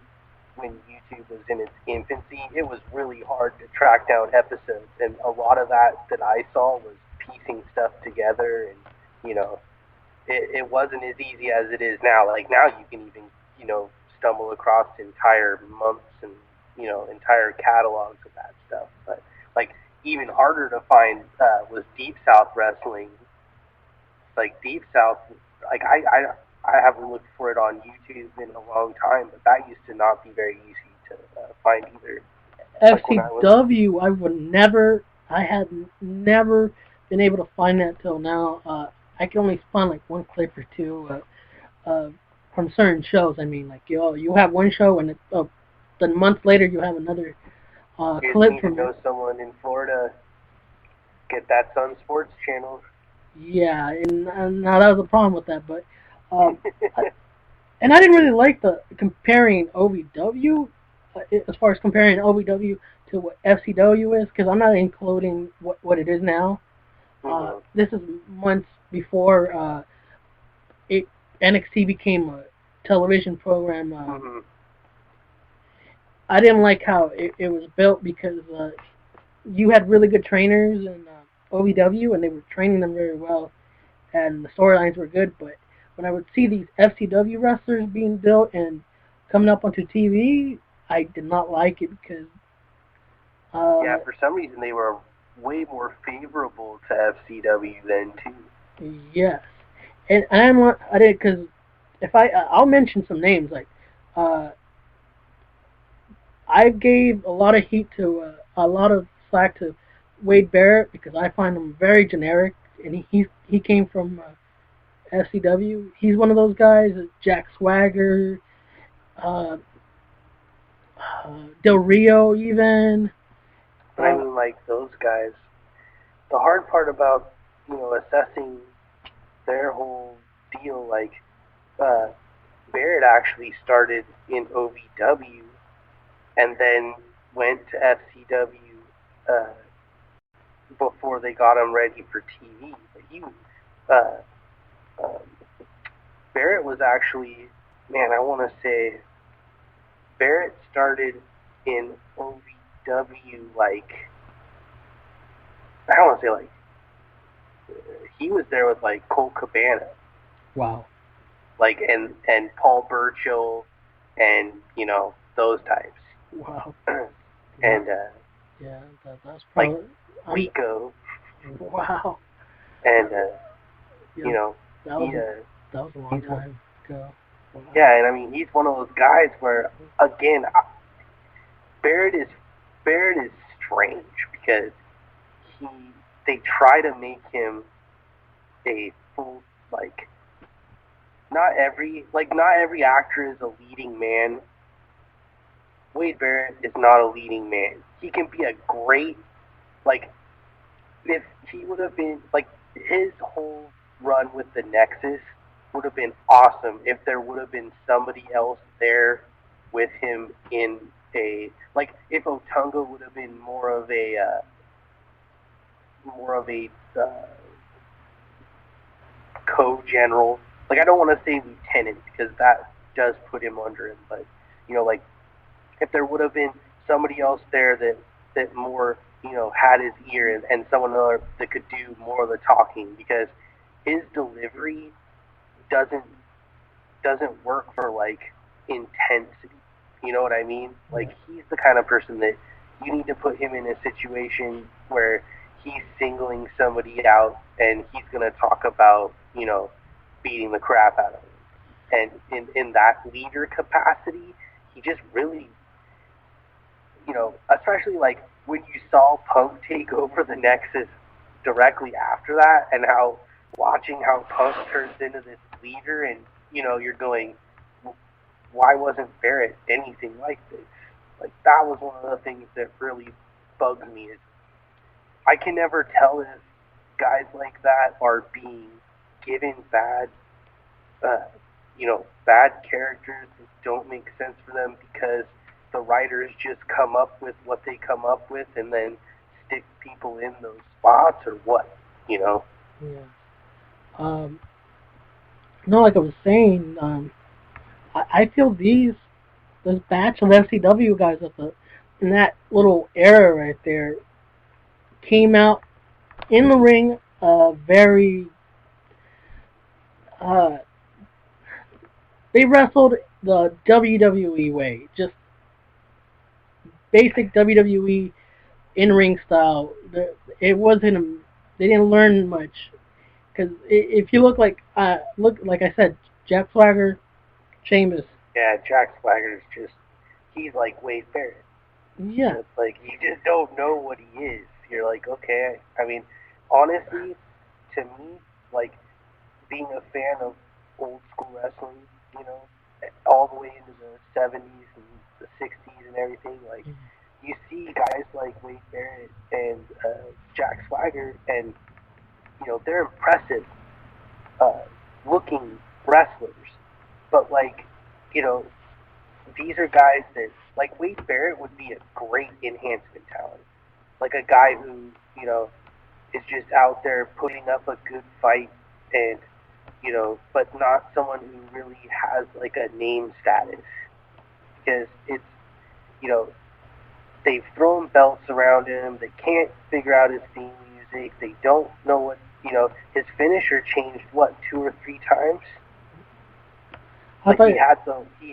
when YouTube was in its infancy, it was really hard to track down episodes, and a lot of that I saw was piecing stuff together, and you know, it wasn't as easy as it is now. Like now, you can even, you know, stumble across entire months and, you know, entire catalogs of that stuff. But like even harder to find was Deep South Wrestling. Like Deep South, like I haven't looked for it on YouTube in a long time, but that used to not be very easy to find either. FCW, I had never been able to find that till now. I can only find like one clip or two from certain shows. I mean, like you have one show, and the month later you have another clip from. You know someone in Florida, get that Sun Sports channel. Yeah, and now that was a problem with that, but and I didn't really like the comparing OVW as far as comparing OVW to what FCW is, because I'm not including what it is now. This is months before NXT became a television program. I didn't like how it was built, because you had really good trainers in OVW, and they were training them very well, and the storylines were good. But when I would see these FCW wrestlers being built and coming up onto TV, I did not like it, because yeah, for some reason they were way more favorable to FCW then too. Yes, and I did, because if I'll mention some names, like I gave a lot of heat to a lot of slack to Wade Barrett, because I find him very generic, and he came from FCW. He's one of those guys, Jack Swagger, Del Rio even. But I mean, like those guys, the hard part about, you know, assessing their whole deal, like Barrett actually started in OVW and then went to FCW before they got him ready for TV. But Barrett was actually, man, I want to say, Barrett started in OVW like, I don't want to say like, he was there with like Colt Cabana. Wow. Like, and Paul Burchill and, you know, those types. Wow. And, yeah, that's probably... Like, Rico. Wow. And, yeah, you know, that was a long time ago. Wow. Yeah, and I mean, he's one of those guys where, again, Barrett is strange because they try to make him a full, like, not every actor is a leading man. Wade Barrett is not a leading man. He can be a great, like, if he would have been, like, his whole run with the Nexus would have been awesome if there would have been somebody else there with him in a, like, if Otunga would have been more of a co-general. Like, I don't want to say lieutenant because that does put him under him, but, you know, like, if there would have been somebody else there that more, you know, had his ear and someone else that could do more of the talking, because his delivery doesn't work for, like, intensity. You know what I mean? Like, he's the kind of person that you need to put him in a situation where he's singling somebody out and he's going to talk about, you know, beating the crap out of him. And in that leader capacity, he just really, you know, especially like when you saw Punk take over the Nexus directly after that, and how watching how Punk turns into this leader, and, you know, you're going, why wasn't Barrett anything like this? Like, that was one of the things that really bugs me, is I can never tell if guys like that are being given bad, you know, bad characters that don't make sense for them because the writers just come up with what they come up with and then stick people in those spots, or what, you know? Yeah. No, like I was saying, I feel this batch of FCW guys in that little era right there came out in the ring very... they wrestled the WWE way, just basic WWE in-ring style. It wasn't... they didn't learn much, because if you look like I said, Jack Swagger, Sheamus. Yeah, Jack Swagger's just, he's like Wade Barrett. Yeah. It's like, you just don't know what he is. You're like, okay. I mean, honestly, to me, like, being a fan of old school wrestling, you know, all the way into the 70s and the 60s and everything, like, you see guys like Wade Barrett and Jack Swagger, and, you know, they're impressive looking wrestlers. But, like, you know, these are guys that, like, Wade Barrett would be a great enhancement talent. Like, a guy who, you know, is just out there putting up a good fight, and, you know, but not someone who really has, like, a name status. Because it's, you know, they've thrown belts around him, they can't figure out his theme music, they don't know what, you know, his finisher changed, what, 2 or 3 times? Like, he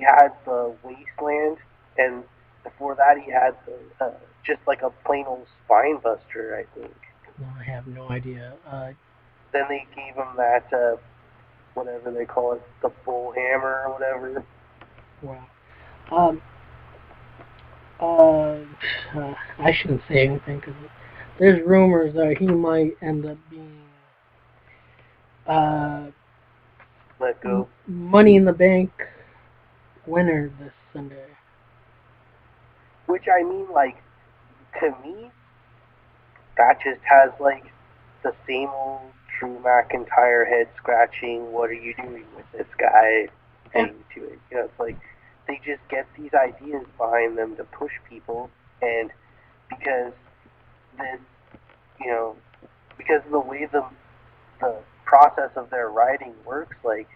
had the Wasteland, and before that he had the just like a plain old spine buster, I think. No, I have no idea. Then they gave him that whatever they call it, the bull hammer or whatever. Wow. I shouldn't say anything because there's rumors that he might end up being let go. Money in the Bank winner this Sunday. Which, I mean, like, to me, that just has, like, the same old Drew McIntyre head scratching, what are you doing with this guy thing to it. You know, it's like, they just get these ideas behind them to push people, and because, this, you know, because of the way the process of their writing works, like,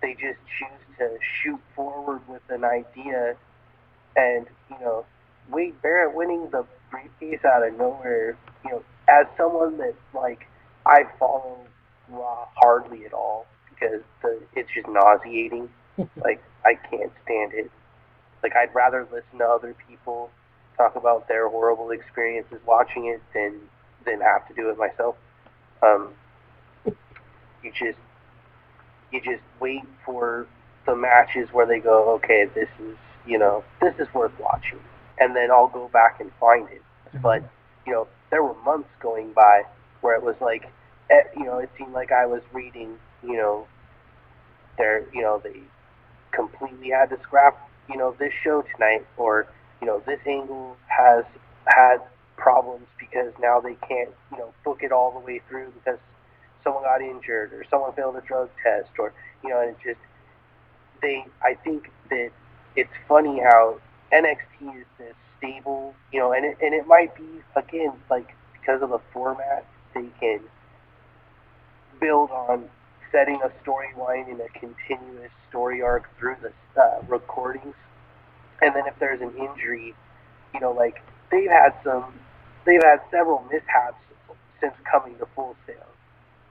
they just choose to shoot forward with an idea, and, you know, Wade Barrett winning the briefcase out of nowhere, you know, as someone that, like, I follow Raw hardly at all, because it's just nauseating. Like, I can't stand it. Like, I'd rather listen to other people talk about their horrible experiences watching it than have to do it myself. You just wait for the matches where they go, okay, this is worth watching, and then I'll go back and find it. But, you know, there were months going by where it was like, you know, it seemed like I was reading, you know, they completely had to scrap, you know, this show tonight, or, you know, this angle has had problems because now they can't, you know, book it all the way through because someone got injured or someone failed a drug test, or, you know, and it just, I think that it's funny how NXT is this stable, you know, and it might be, again, like, because of the format, they can build on setting a storyline in a continuous story arc through the recordings, and then if there's an injury, you know, like, they've had several mishaps since coming to Full Sail.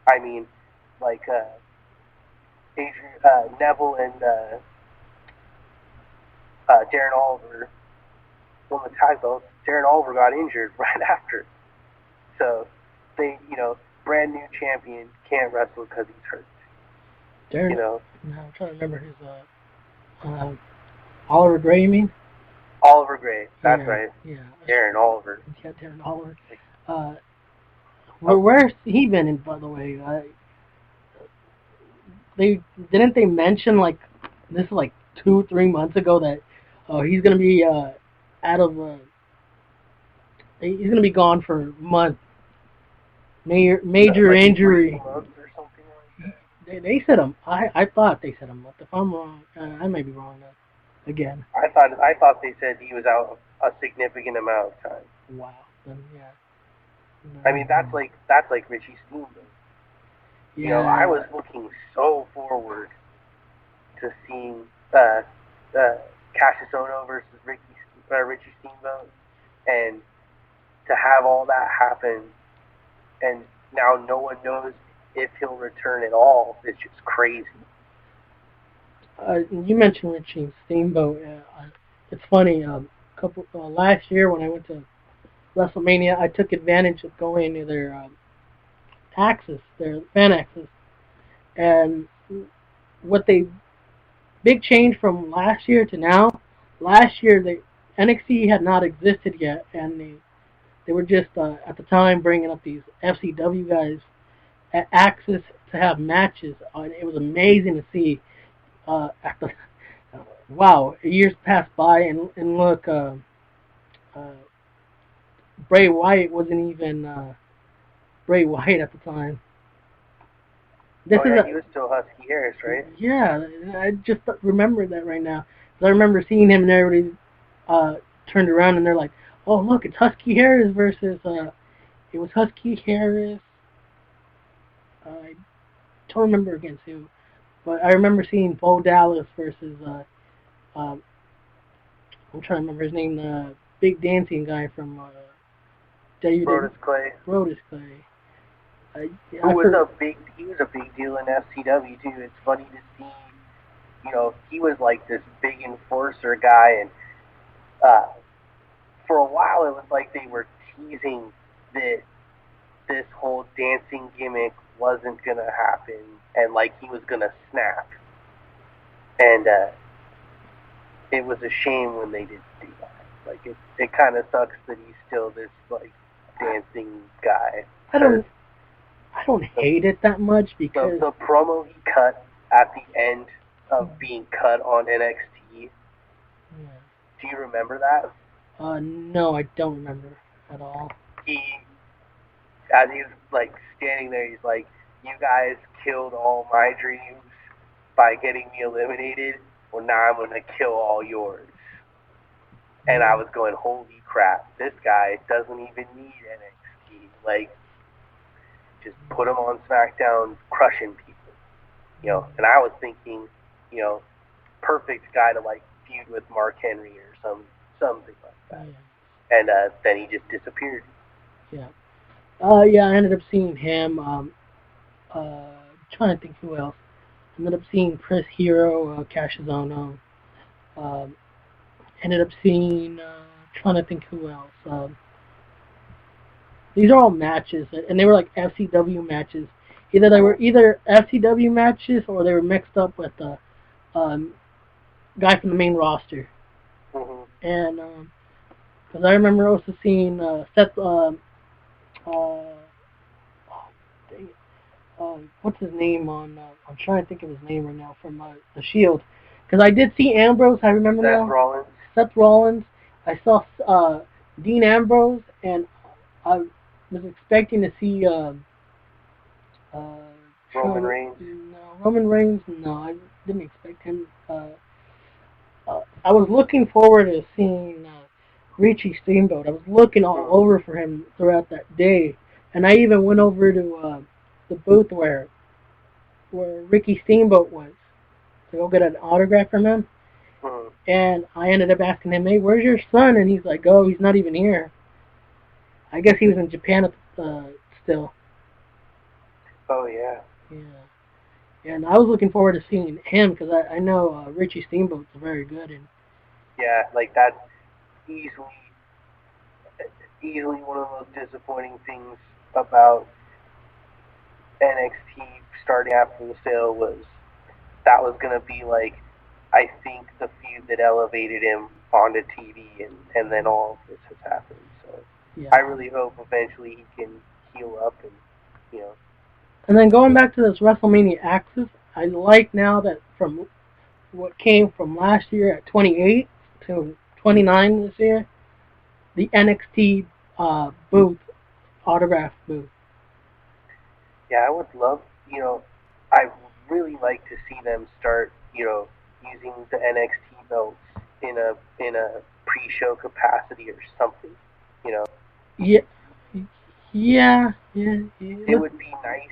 I mean, like, Neville and Darren Oliver won the tag belts. Darren Oliver got injured right after, so they, you know, brand new champion can't wrestle because he's hurt. Darren, you know, no, I'm trying to remember his Oliver Gray, you mean? Oliver Gray, that's yeah, right. Yeah. Darren Oliver. Yeah, Darren Oliver. Where's he been in, by the way? They mention, like, this is like 2-3 months ago, that he's gonna be he's gonna be gone for a month. Major like injury. Or something like that. They said him. I thought they said him. But if I'm wrong, I may be wrong again. I thought they said he was out a significant amount of time. Wow. Then, yeah. I mean, that's like Richie Steamboat. Yeah. You know, I was looking so forward to seeing Cassius Ohno versus Richie Steamboat, and to have all that happen, and now no one knows if he'll return at all. It's just crazy. You mentioned Richie Steamboat. It's funny. Last year when I went to WrestleMania, I took advantage of going to their their fan access, and big change from last year to now. Last year, NXT had not existed yet, and they were just at the time bringing up these FCW guys at access to have matches, and it was amazing to see. Wow, years passed by, and look, Bray Wyatt wasn't even Bray Wyatt at the time. He was still Husky Harris, right? Yeah, I just remember that right now. I remember seeing him, and everybody turned around, and they're like, "Oh, look, it's Husky Harris versus." It was Husky Harris. I don't remember against who, but I remember seeing Bo Dallas versus. I'm trying to remember his name. The big dancing guy from WWE. Brodus Clay. He was a big deal in FCW too. It's funny to see, you know, he was like this big enforcer guy, and for a while it was like they were teasing that this whole dancing gimmick wasn't gonna happen, and like he was gonna snap, and it was a shame when they didn't do that. Like, it kind of sucks that he's still this, like, dancing guy. I don't hate it that much, because the promo he cut at the end of being cut on NXT. Yeah. Do you remember that? No, I don't remember at all. As he's like standing there, he's like, "You guys killed all my dreams by getting me eliminated. Well, now I'm gonna kill all yours." And I was going, holy crap, this guy doesn't even need NXT. Like, just put him on SmackDown, crushing people. You know, and I was thinking, you know, perfect guy to, like, feud with Mark Henry or something like that. Yeah. And then he just disappeared. Yeah. Yeah, I ended up seeing him. Trying to think who else. Ended up seeing Chris Hero, Cassius Ohno. Ended up seeing, trying to think who else. These are all matches, and they were like FCW matches. Either they were FCW matches or they were mixed up with the guy from the main roster. Mm-hmm. And because I remember also seeing Seth. What's his name on? I'm trying to think of his name right now from the Shield. Because I did see Ambrose. I remember now. Rollins. Seth Rollins. I saw Dean Ambrose, and I was expecting to see Roman Reigns. No, Roman Reigns. No, I didn't expect him. I was looking forward to seeing Richie Steamboat. I was looking all over for him throughout that day, and I even went over to the booth where Ricky Steamboat was to go get an autograph from him. Mm-hmm. And I ended up asking him, "Hey, where's your son?" And he's like, "Oh, he's not even here. I guess he was in Japan still." Oh, yeah. Yeah. And I was looking forward to seeing him because I know Richie Steamboat's very good. And yeah, like that's easily one of the most disappointing things about NXT starting after the sale was that was going to be like, I think, the feud that elevated him onto TV, and then all of this has happened. So yeah. I really hope eventually he can heal up and, you know. And then going back to this WrestleMania Axis, I like now that from what came from last year at 28 to 29 this year, the NXT booth, autograph booth. Yeah, I would love, you know, I would really like to see them start, you know, using the NXT belts in a pre-show capacity or something, you know. Yeah. It would be nice,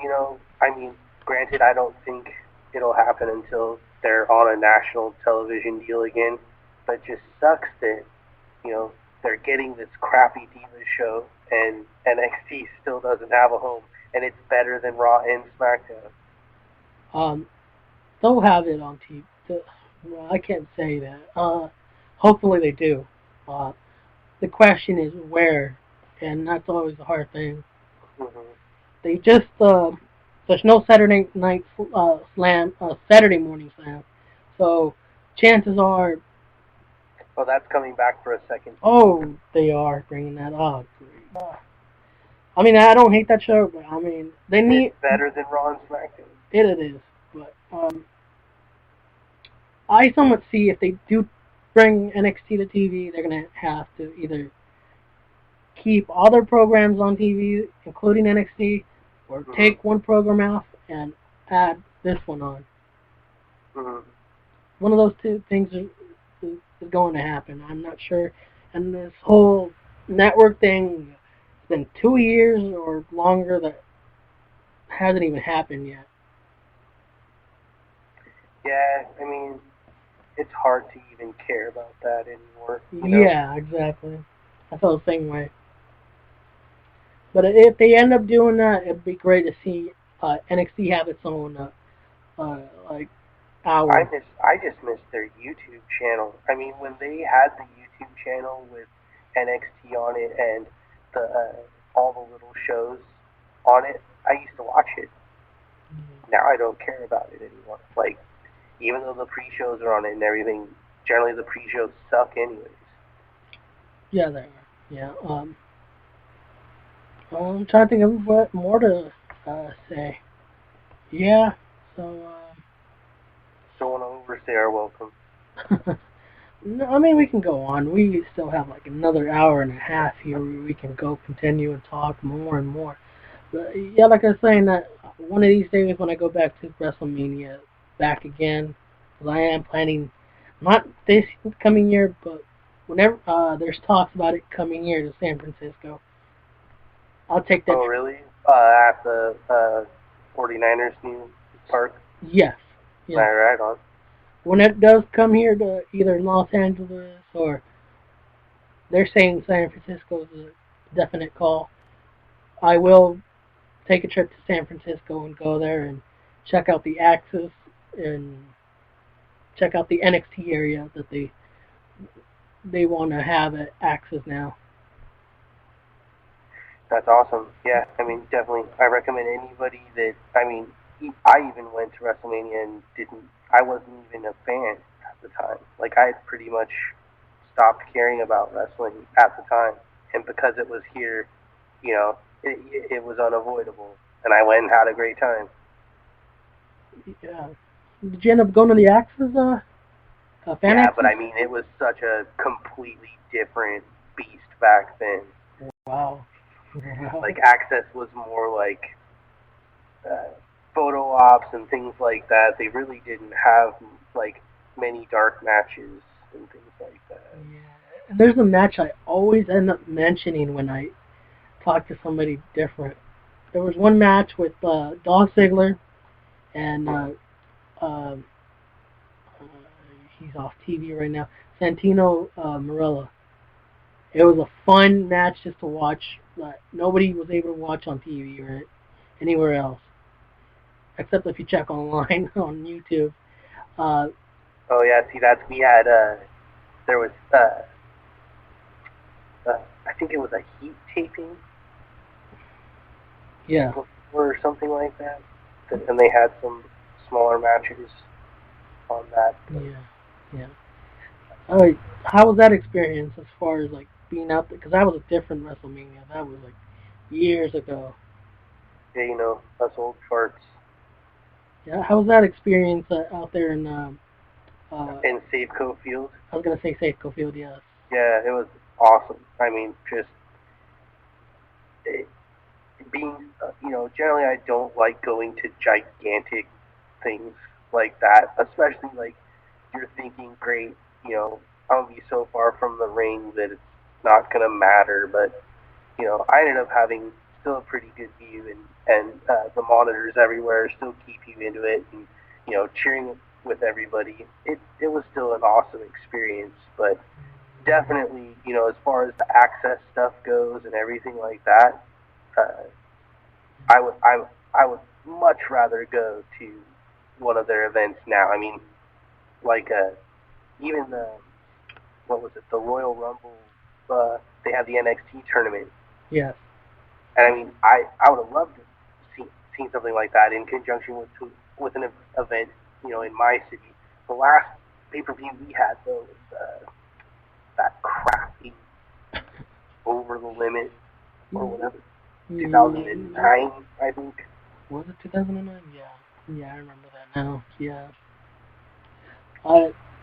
you know. I mean, granted, I don't think it'll happen until they're on a national television deal again, but it just sucks that, you know, they're getting this crappy Divas show and NXT still doesn't have a home, and it's better than Raw and SmackDown. They'll have it on TV. Well, I can't say that. Hopefully they do. The question is where, and that's always the hard thing. Mm-hmm. They just there's no Saturday night slam, Saturday morning slam, so chances are. Oh, that's coming back for a second. Oh, they are bringing that up. I mean, I don't hate that show, but I mean, they need. It's better than Raw and SmackDown. It is, but I somewhat see if they do bring NXT to TV, they're gonna have to either keep all their programs on TV, including NXT, or take one program off and add this one on. Mm-hmm. One of those two things is going to happen. I'm not sure. And this whole network thing, it's been 2 years or longer that hasn't even happened yet. Yeah, I mean, it's hard to even care about that anymore. You know? Yeah, exactly. I felt the same way. But if they end up doing that, it'd be great to see NXT have its own like hour. I just miss their YouTube channel. I mean, when they had the YouTube channel with NXT on it and the all the little shows on it, I used to watch it. Mm-hmm. Now I don't care about it anymore. Like, even though the pre-shows are on it and everything, generally the pre-shows suck anyways. Yeah, they are. Yeah. I'm trying to think of what more to say. Yeah, so... Don't want to overstay our welcome. No, I mean, we can go on. We still have like another hour and a half here where we can go continue and talk more and more. But yeah, like I was saying, that one of these days when I go back to WrestleMania back again, because I am planning, not this coming year, but whenever there's talks about it coming here to San Francisco, I'll take that. Oh, really? At the 49ers new park? Yes. Yes. Right on. When it does come here to either Los Angeles or they're saying San Francisco is a definite call, I will take a trip to San Francisco and go there and check out the Axis and check out the NXT area that they want to have at Axis now. That's awesome. Yeah, I mean, definitely. I recommend anybody that, I mean, I even went to WrestleMania and I wasn't even a fan at the time. Like, I had pretty much stopped caring about wrestling at the time. And because it was here, you know, it was unavoidable. And I went and had a great time. Yeah. Did you end up going to the Axis, fan Axis? But I mean, it was such a completely different beast back then. Wow. Like, Access was more like photo ops and things like that. They really didn't have, like, many dark matches and things like that. Yeah. And there's a match I always end up mentioning when I talk to somebody different. There was one match with Dolph Ziggler and he's off TV right now, Santino Marella. It was a fun match just to watch that nobody was able to watch on TV or anywhere else, except if you check online on YouTube. Oh yeah, see we had there was I think it was a heat taping. Yeah. Or something like that, and they had some smaller matches on that. Yeah. Alright, how was that experience as far as like being out there? Because that was a different WrestleMania. That was like years ago. Yeah, you know, us old farts. Yeah, how was that experience out there in Safeco Field? I was gonna say Safeco Field, yes. Yeah, it was awesome. I mean, just being, you know, generally I don't like going to gigantic things like that, especially like you're thinking, great, you know, I'm gonna be so far from the ring that it's not gonna matter, but you know, I ended up having still a pretty good view, and the monitors everywhere still keep you into it, and you know, cheering with everybody. It was still an awesome experience, but definitely, you know, as far as the access stuff goes and everything like that, I would much rather go to one of their events now. I mean, like even what was it, the Royal Rumble? They had the NXT tournament. Yes. And I mean, I would have loved to seen something like that in conjunction with an event, you know, in my city. The last pay-per-view we had though was that crappy Over the Limit or whatever. 2009, I think. Was it 2009? Yeah, I remember that now. Yeah.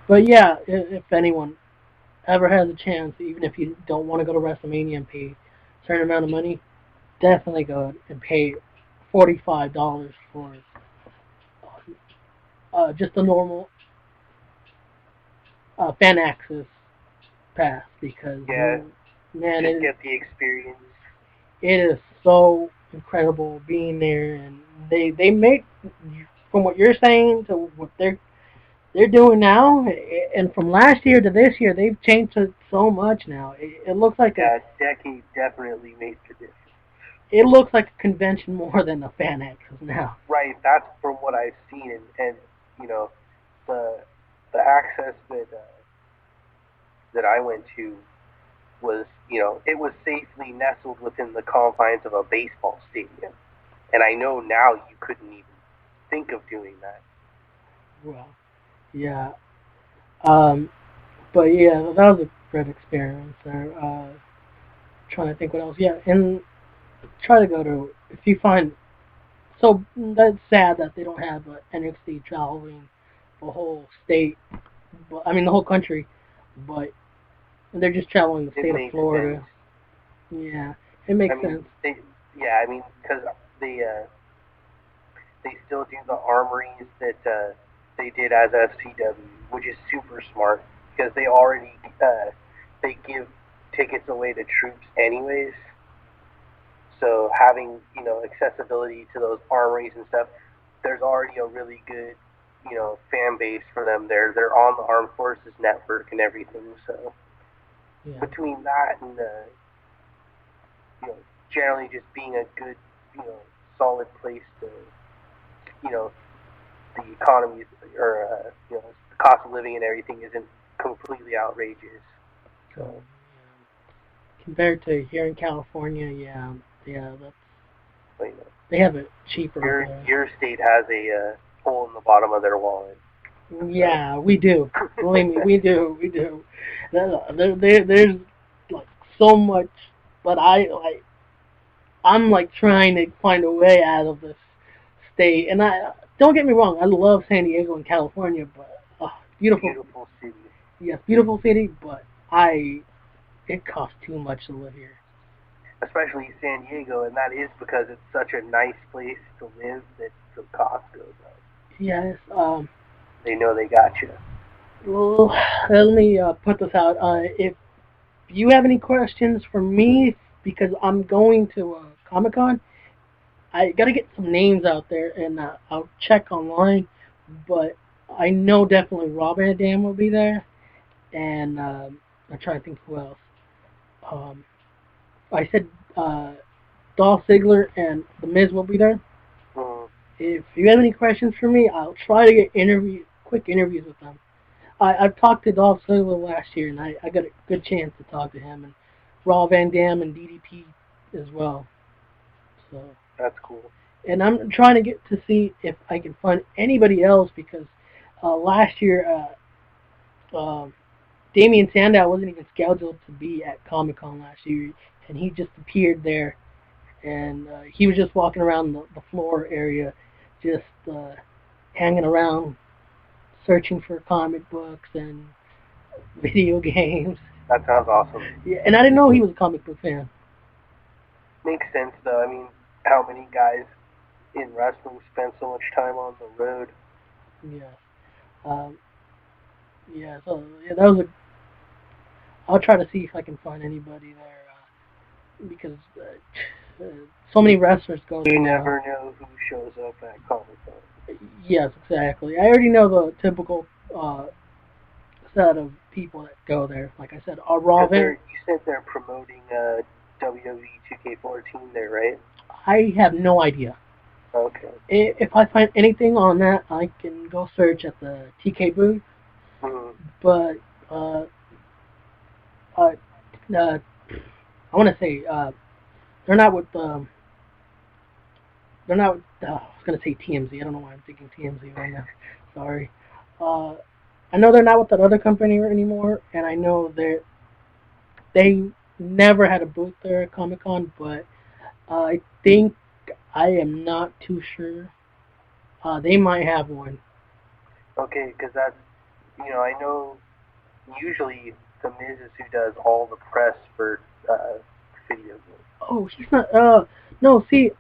But yeah, if anyone ever has a chance, even if you don't want to go to WrestleMania and pay a certain amount of money, definitely go and pay $45 for just a normal fan access pass, because man, just get the experience. It is so incredible being there, and they make, from what you're saying to what they're doing now, and from last year to this year, they've changed it so much now. It looks like a decade definitely made the difference. It looks like a convention more than a fan access now. Right, that's from what I've seen, and you know, the access that I went to was, you know, it was safely nestled within the confines of a baseball stadium, and I know now you couldn't even think of doing that. Well, yeah, but yeah, that was a great experience there. Trying to think what else. Yeah, and try to go to, if you find, so that's sad that they don't have NXT traveling the whole state, I mean the whole country, but they're just traveling the state of Florida. Sense. Yeah, it makes sense. I mean, because they still do the armories that they did as FCW, which is super smart, because they already they give tickets away to troops anyways. So having, accessibility to those armories and stuff, there's already a really good, fan base for them there. They're on the Armed Forces Network and everything. So between that and generally just being a good, solid place to, the economy or the cost of living and everything isn't completely outrageous. So compared to here in California, that's they have it cheaper. Your state has a hole in the bottom of their wallet. Yeah, we do. Believe me, we do. There's like so much, but I'm like trying to find a way out of this state. And don't get me wrong, I love San Diego and California, but beautiful city. Yes, beautiful city, but it costs too much to live here. Especially San Diego, and that is because it's such a nice place to live that the cost goes up. Yes. They know they got you. Well, let me put this out. If you have any questions for me, because I'm going to Comic-Con, I got to get some names out there, and I'll check online, but I know definitely Rob Van Dam will be there, and I'm trying to think who else. I said Dolph Ziggler and The Miz will be there. Mm-hmm. If you have any questions for me, I'll try to get quick interviews with them. I've talked to Dolph Ziggler last year, and I got a good chance to talk to him, and Rob Van Dam and DDP as well. So that's cool. And I'm trying to get to see if I can find anybody else, because last year Damian Sandow wasn't even scheduled to be at Comic-Con last year, and he just appeared there, and he was just walking around the floor area, just hanging around, searching for comic books and video games. That sounds awesome. Yeah, and I didn't know he was a comic book fan. Makes sense, though. I mean, how many guys in wrestling spend so much time on the road? Yeah. So that was I'll try to see if I can find anybody there, because so many wrestlers go there. You never know who shows up at Comic-Con. Yes, exactly. I already know the typical set of people that go there. Like I said, Raw. You said they're promoting WWE 2K14 there, right? I have no idea. Okay. If I find anything on that, I can go search at the TK booth. Mm-hmm. But I want to say they're not with I was going to say TMZ. I don't know why I'm thinking TMZ right now. Sorry. I know they're not with that other company anymore, and I know they never had a booth there at Comic-Con, but I think, I am not too sure. They might have one. Okay, because that's, I know usually The Miz is who does all the press for video games. Oh, he's not, no, see,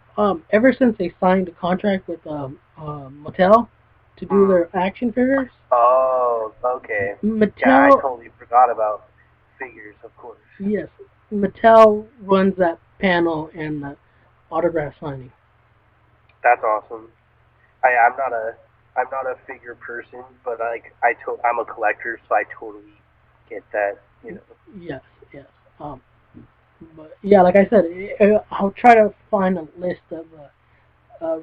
ever since they signed a contract with Mattel to do their action figures. Oh, okay. Mattel. Yeah, I totally forgot about figures, of course. Yes, Mattel runs that panel and the autograph signing. That's awesome. I'm not a figure person, but I'm a collector, so I totally get that. Yes. But yeah, like I said, I'll try to find a list of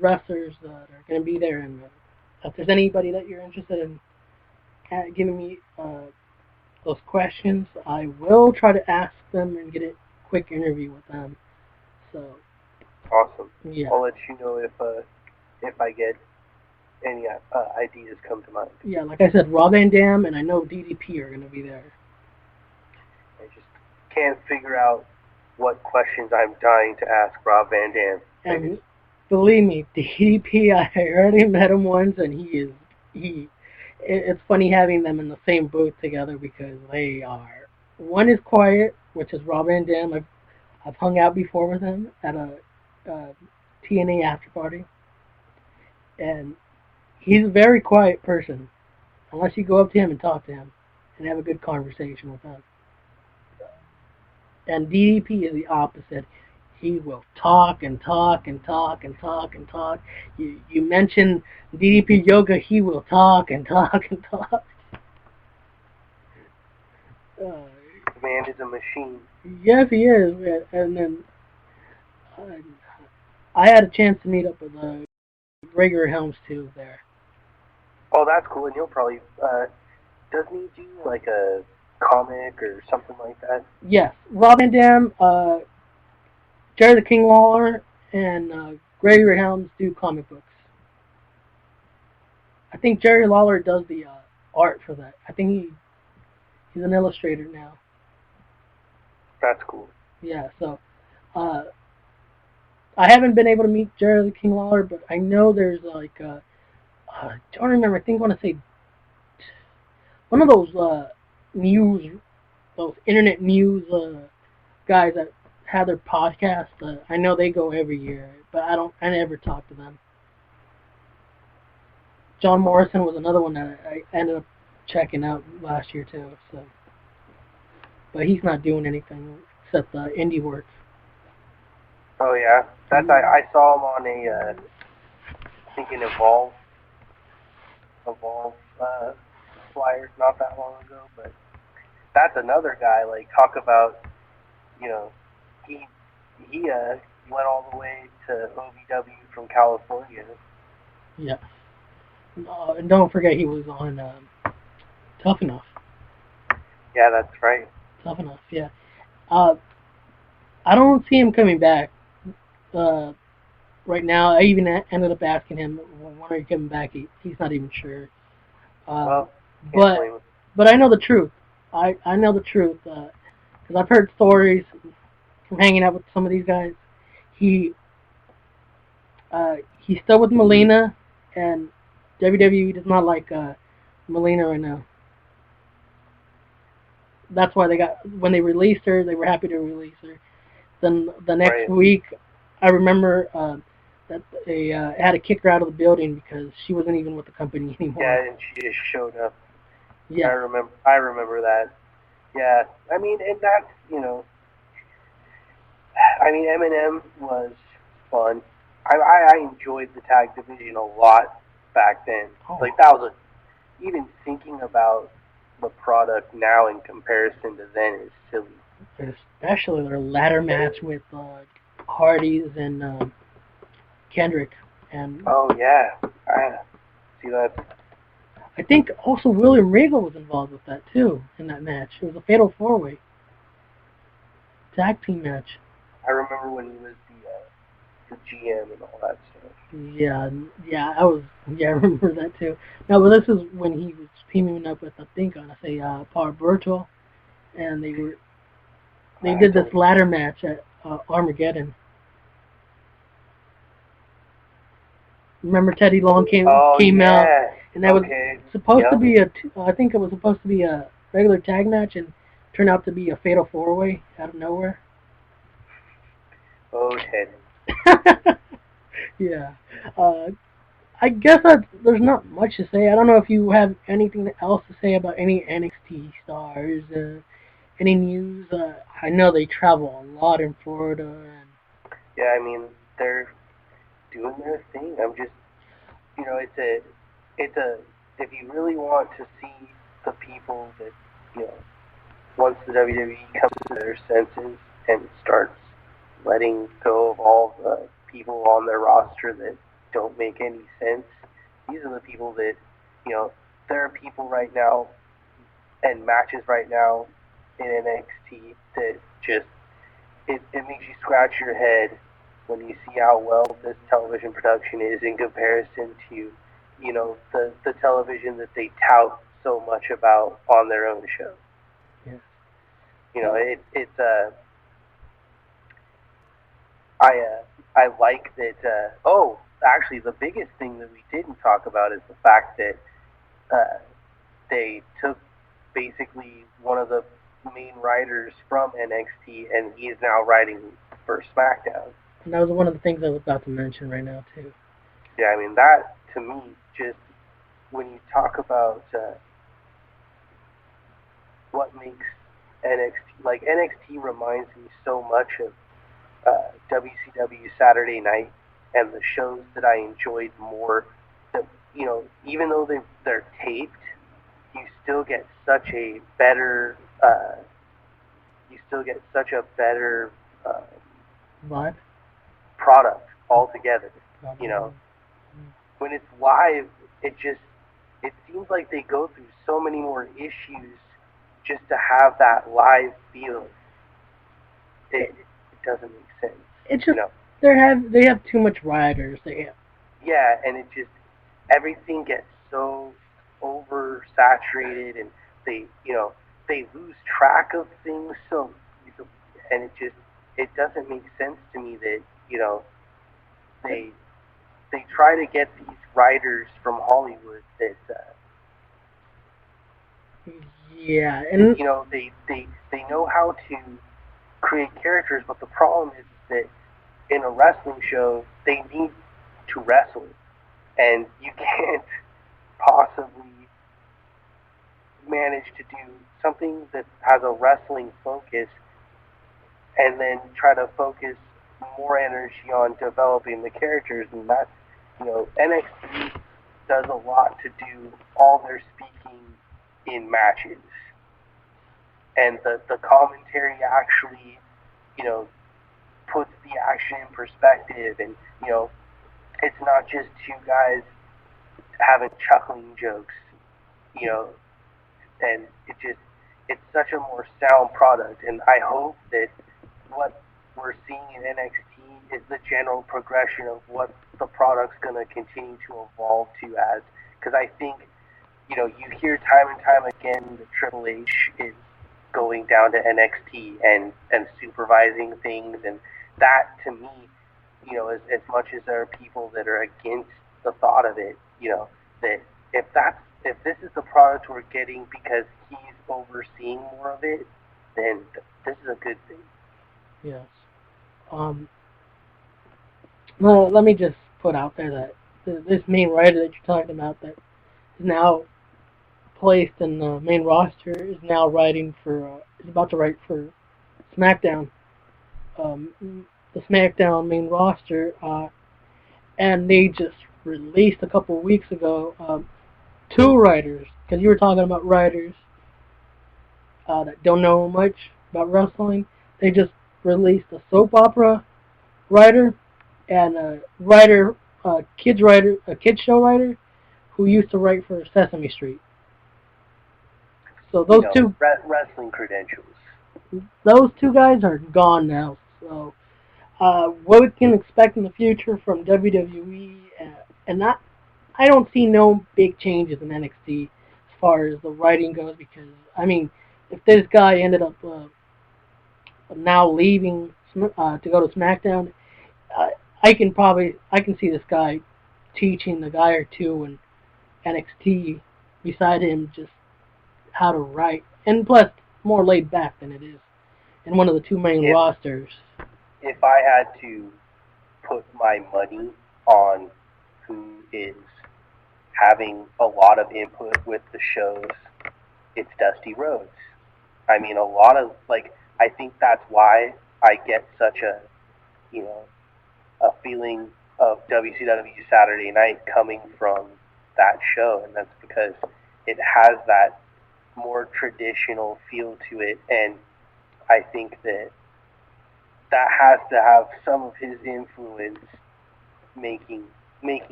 wrestlers that are going to be there, and if there's anybody that you're interested in giving me those questions, I will try to ask them and get a quick interview with them. So awesome. Yeah. I'll let you know if I get any ideas come to mind. Yeah, like I said, Rob Van Dam and I know DDP are going to be there. I just can't figure out what questions I'm dying to ask Rob Van Dam. And believe me, DDP, I already met him once, and it's funny having them in the same booth together, because they are, one is quiet, which is Rob Van Dam. I've hung out before with him at a TNA after party, and he's a very quiet person, unless you go up to him and talk to him and have a good conversation with him. And DDP is the opposite. He will talk and talk and talk and talk and talk. You mention DDP Yoga, he will talk and talk and talk. The man is a machine. Yes, he is. And then I had a chance to meet up with Gregory Helms too there. Oh, that's cool. And he'll probably doesn't he do like a comic or something like that? Yes, Rob Van Dam, Jerry the King Lawler, and Gregory Helms do comic books. I think Jerry Lawler does the art for that. I think he's an illustrator now. That's cool. Yeah, so I haven't been able to meet Jerry the King Lawler, but I know there's like I don't remember. I think I want to say one of those those internet news guys that have their podcast. I know they go every year, but I never talk to them. John Morrison was another one that I ended up checking out last year too. So, but he's not doing anything except indie work. Oh yeah, that's I saw him on a I think an Evolve flyers not that long ago, but that's another guy. Like talk about, you know, he went all the way to OVW from California. Yeah. And don't forget he was on Tough Enough. Yeah, that's right. Tough Enough, yeah. I don't see him coming back right now. I even ended up asking him, when are you coming back? He's not even sure. But I know the truth. I know the truth because I've heard stories from hanging out with some of these guys. He's still with Melina, and WWE does not like Melina right now. That's why when they released her, they were happy to release her. Then the next week, I remember that they had to kick her out of the building because she wasn't even with the company anymore. Yeah, and she just showed up. Yeah, I remember that. Yeah, I mean, and that's, you know, I mean, Eminem was fun. I enjoyed the tag division a lot back then. Oh. Like that was even thinking about the product now in comparison to then is silly. Especially their ladder match with Hardy's and Kendrick. And oh yeah, I see that. I think also William Regal was involved with that too in that match. It was a fatal 4-way tag team match. I remember when he was the GM and all that stuff. Yeah, I remember that too. No, but this is when he was teaming up with, I think, Paul Burchill, and they did this ladder match at Armageddon. Remember Teddy Long came out, and that was supposed to be I think it was supposed to be a regular tag match, and turned out to be a fatal 4-way out of nowhere. Oh, Teddy. Yeah. I guess there's not much to say. I don't know if you have anything else to say about any NXT stars, any news. I know they travel a lot in Florida. And yeah, I mean, they're doing their thing. I'm just, you know, if you really want to see the people that, you know, once the WWE comes to their senses and starts letting go of all the people on their roster that don't make any sense, these are the people that, you know, there are people right now and matches right now in NXT that just, it makes you scratch your head when you see how well this television production is in comparison to, you know, the television that they tout so much about on their own show. Yeah. You know, I like that. Actually, the biggest thing that we didn't talk about is the fact that they took basically one of the main writers from NXT, and he is now writing for SmackDown. And that was one of the things I was about to mention right now too. Yeah, I mean, that to me, just when you talk about what makes NXT. Like, NXT reminds me so much of WCW Saturday Night and the shows that I enjoyed more. That, you know, even though they're taped, you still get such a better Live? product altogether. You know, when it's live, it seems like they go through so many more issues just to have that live feel. It doesn't make sense. It's just, they have too much riders. Yeah, and it just, everything gets so oversaturated, and they lose track of things so easily, and it doesn't make sense to me that, you know, they try to get these writers from Hollywood that yeah, and you know, they know how to create characters, but the problem is that in a wrestling show they need to wrestle, and you can't possibly manage to do something that has a wrestling focus and then try to focus more energy on developing the characters. And that, you know, NXT does a lot to do all their speaking in matches, and the commentary actually, you know, puts the action in perspective, and, you know, it's not just two guys having chuckling jokes, you know, and it's such a more sound product. And I hope that what we're seeing in NXT is the general progression of what the product's going to continue to evolve to as, because I think, you know, you hear time and time again that Triple H is going down to NXT and supervising things, and that, to me, you know, as much as there are people that are against the thought of it, you know, that if this is the product we're getting because he's overseeing more of it, then this is a good thing. Yes. Well, let me just put out there that this main writer that you're talking about that is now placed in the main roster is now writing for, is about to write for SmackDown. The SmackDown main roster, and they just released a couple of weeks ago 2 writers, because you were talking about writers that don't know much about wrestling. They just released a soap opera writer and a kids show writer who used to write for Sesame Street. So those two wrestling credentials. Those 2 guys are gone now. So what we can expect in the future from WWE, and I don't see no big changes in NXT as far as the writing goes, because, I mean, if this guy ended up now leaving to go to SmackDown, I can see this guy teaching the guy or 2 in NXT beside him just how to write, and plus more laid back than it is in one of the 2 main rosters. If I had to put my money on who is having a lot of input with the shows, it's Dusty Rhodes. I mean, I think that's why I get such a, you know, a feeling of WCW Saturday Night coming from that show, and that's because it has that more traditional feel to it, and I think that has to have some of his influence making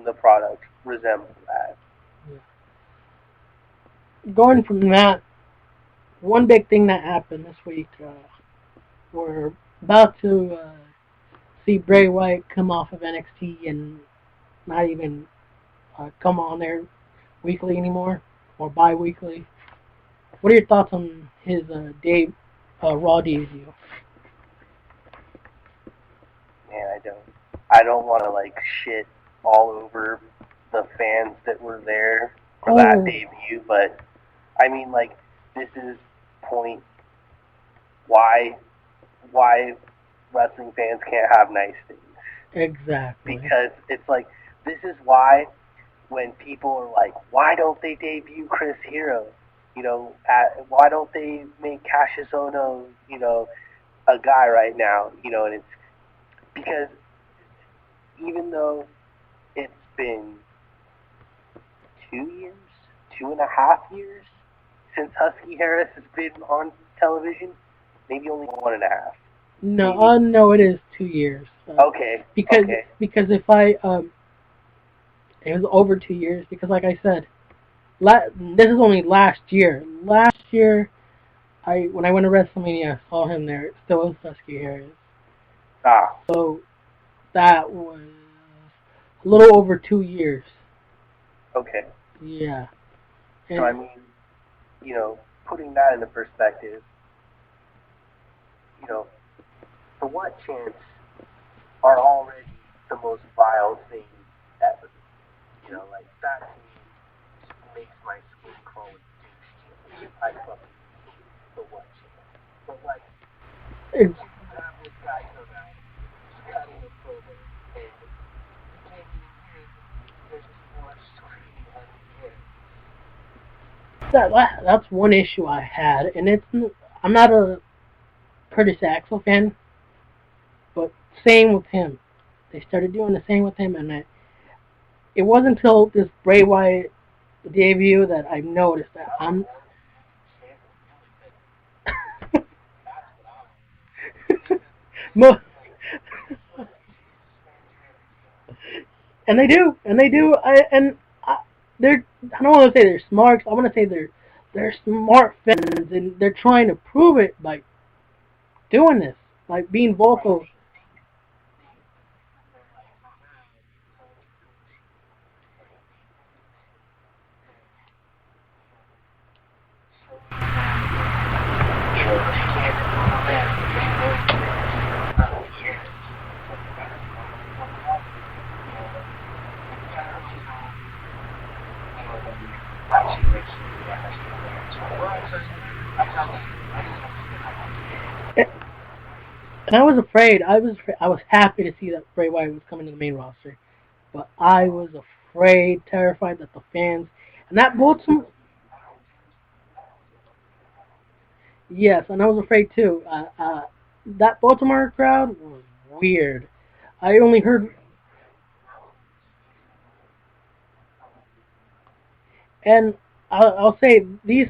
the product resemble that. Yeah. Going from that, one big thing that happened this week, we're about to see Bray Wyatt come off of NXT and not even come on there weekly anymore, or bi-weekly. What are your thoughts on his Raw debut? Man, I don't want to shit all over the fans that were there for that debut, but I mean, this is point why wrestling fans can't have nice things. Exactly. Because it's this is why when people are like, why don't they debut Chris Hero? Why don't they make Cassius Ohno, a guy right now? And it's because even though it's been 2.5 years since Husky Harris has been on television, maybe only 1.5. No, no, it is 2 years. Okay. Because if I it was over 2 years because, like I said, this is only last year. Last year, when I went to WrestleMania, I saw him there. It still was Husky Harris. Ah. So that was a little over 2 years. Okay. Yeah. And so I mean, putting that into perspective, for what chance are already the most vile thing ever? Like that to me just makes my skin crawl with douche. I fucking hate the what chance. But like, you have this guy come out, he's cutting a promo, and you can't even hear there's people screaming at the air. that's one issue I had, and I'm not a Curtis Axel fan, but same with him. They started doing the same with him, and it wasn't until this Bray Wyatt debut that I noticed that I'm. And they do. They're. I don't want to say they're smart. I want to say they're smart fans, and they're trying to prove it by doing this, like being vocal. And I was afraid. I was happy to see that Bray Wyatt was coming to the main roster, but I was afraid, terrified that the fans and that Baltimore. Yes, and I was afraid too. That Baltimore crowd was weird. I only heard, and I'll say these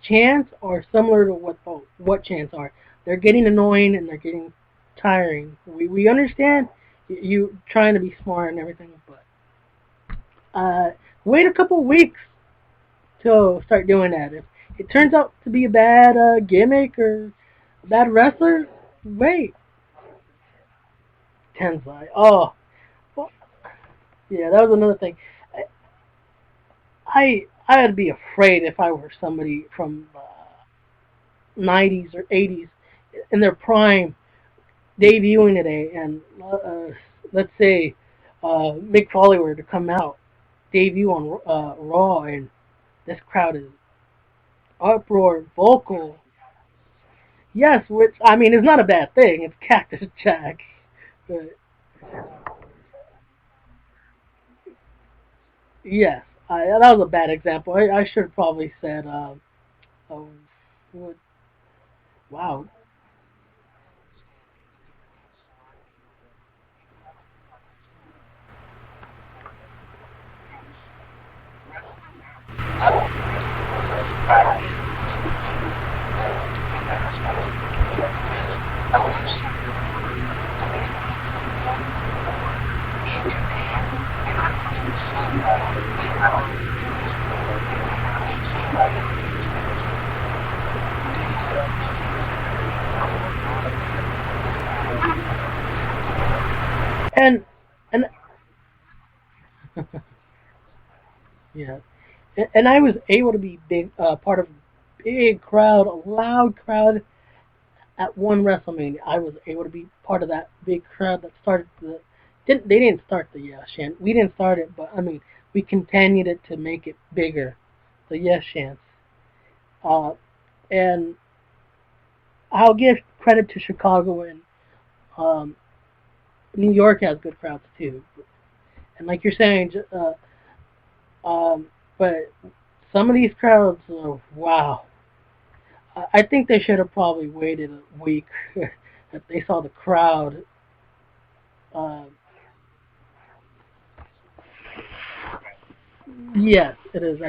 chants are similar to what chants are. They're getting annoying and they're getting tiring. We understand you trying to be smart and everything, but wait a couple weeks to start doing that. If it turns out to be a bad gimmick or a bad wrestler, wait. Tensai. Oh, well, yeah, that was another thing. I'd be afraid if I were somebody from 90s or 80s in their prime debuting today, and let's say Mick Foley were to come out, debut on Raw, and this crowd is uproar, vocal. Yes, which I mean is not a bad thing. It's Cactus Jack, but yes, that was a bad example. I should have probably said, oh, wow. And yeah, and I was able to be part of a big crowd, a loud crowd at one WrestleMania. I was able to be part of that big crowd that started they didn't start the Yes chant. We didn't start it, but I mean we continued it to make it bigger. The Yes chants. Uh, and I'll give credit to Chicago, and um, New York has good crowds too. And like you're saying, but some of these crowds, wow. I think they should have probably waited a week if they saw the crowd. Uh, yes, it is.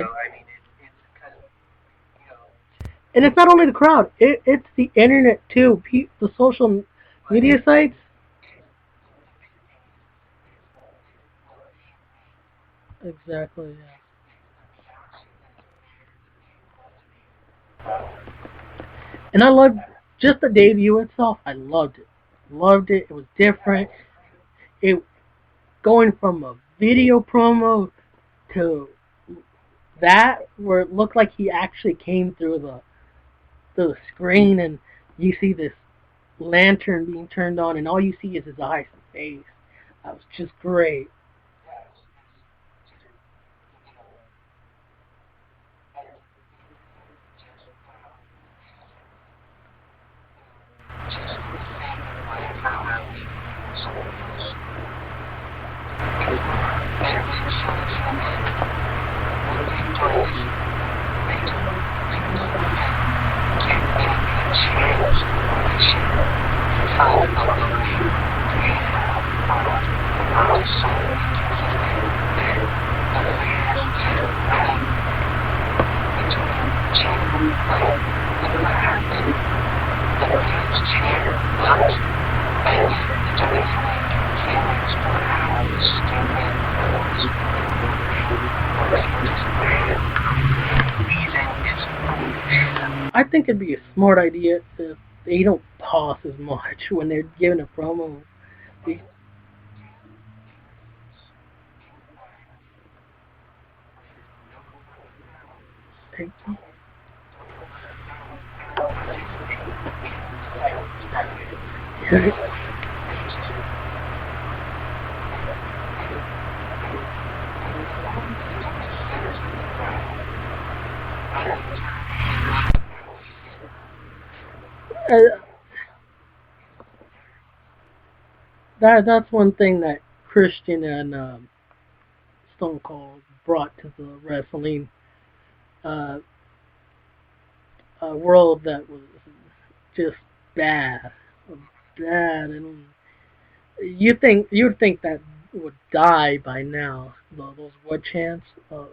And it's not only the crowd; it's the internet too. The social media sites. Exactly. Yeah. And I loved just the debut itself. I loved it. Loved it. It was different. It going from a video promo to that where it looked like he actually came through the screen and you see this lantern being turned on and all you see is his eyes and face. That was just great. I think it'd be a smart idea if they don't pause as much when they're giving a promo. They, they, uh, that's one thing that Christian and Stone Cold brought to the wrestling uh, world that was just bad, bad, and you'd think that would die by now. Those wood chants. The,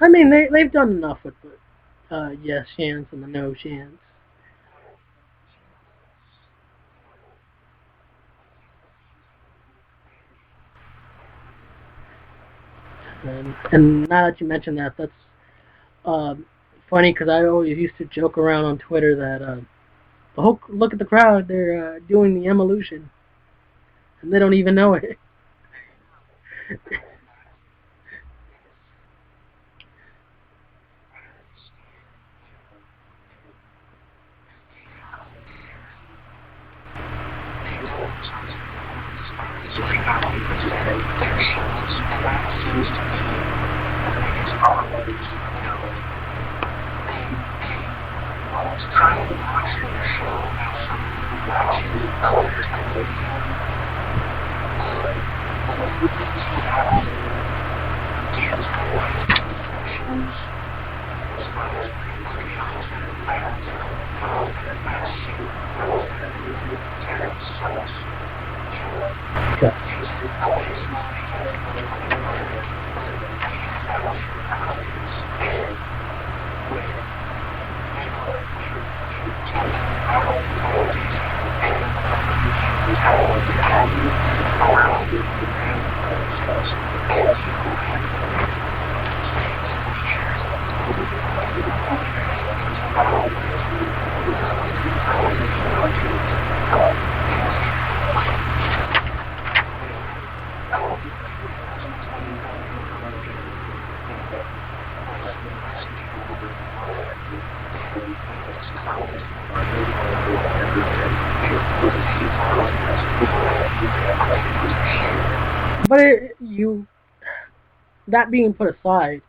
I mean, they've done enough with the yes chants and the no chants, and now that you mention that, that's uh, funny because I always used to joke around on Twitter that the whole look at the crowd, they're doing the evolution, and they don't even know it. But that being put aside,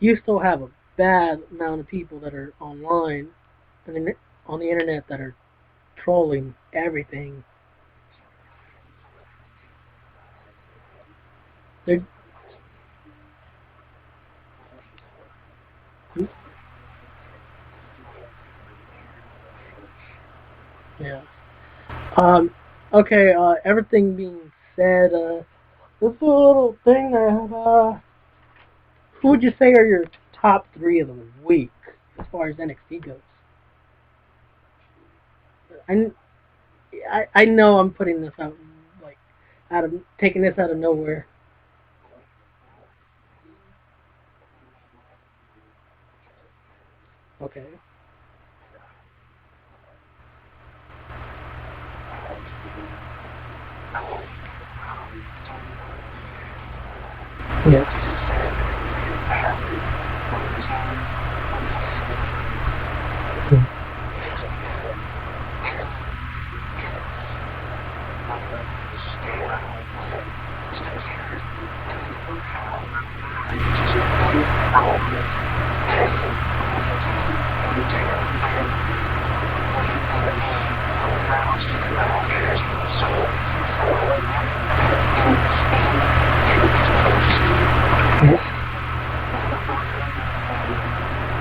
you still have a bad amount of people that are online, and on the internet that are trolling everything. They're yeah. Okay. Everything being said, this is a little thing that who would you say are your top 3 of the week as far as NXT goes? I know I'm putting this out like taking this out of nowhere. Okay. Yeah.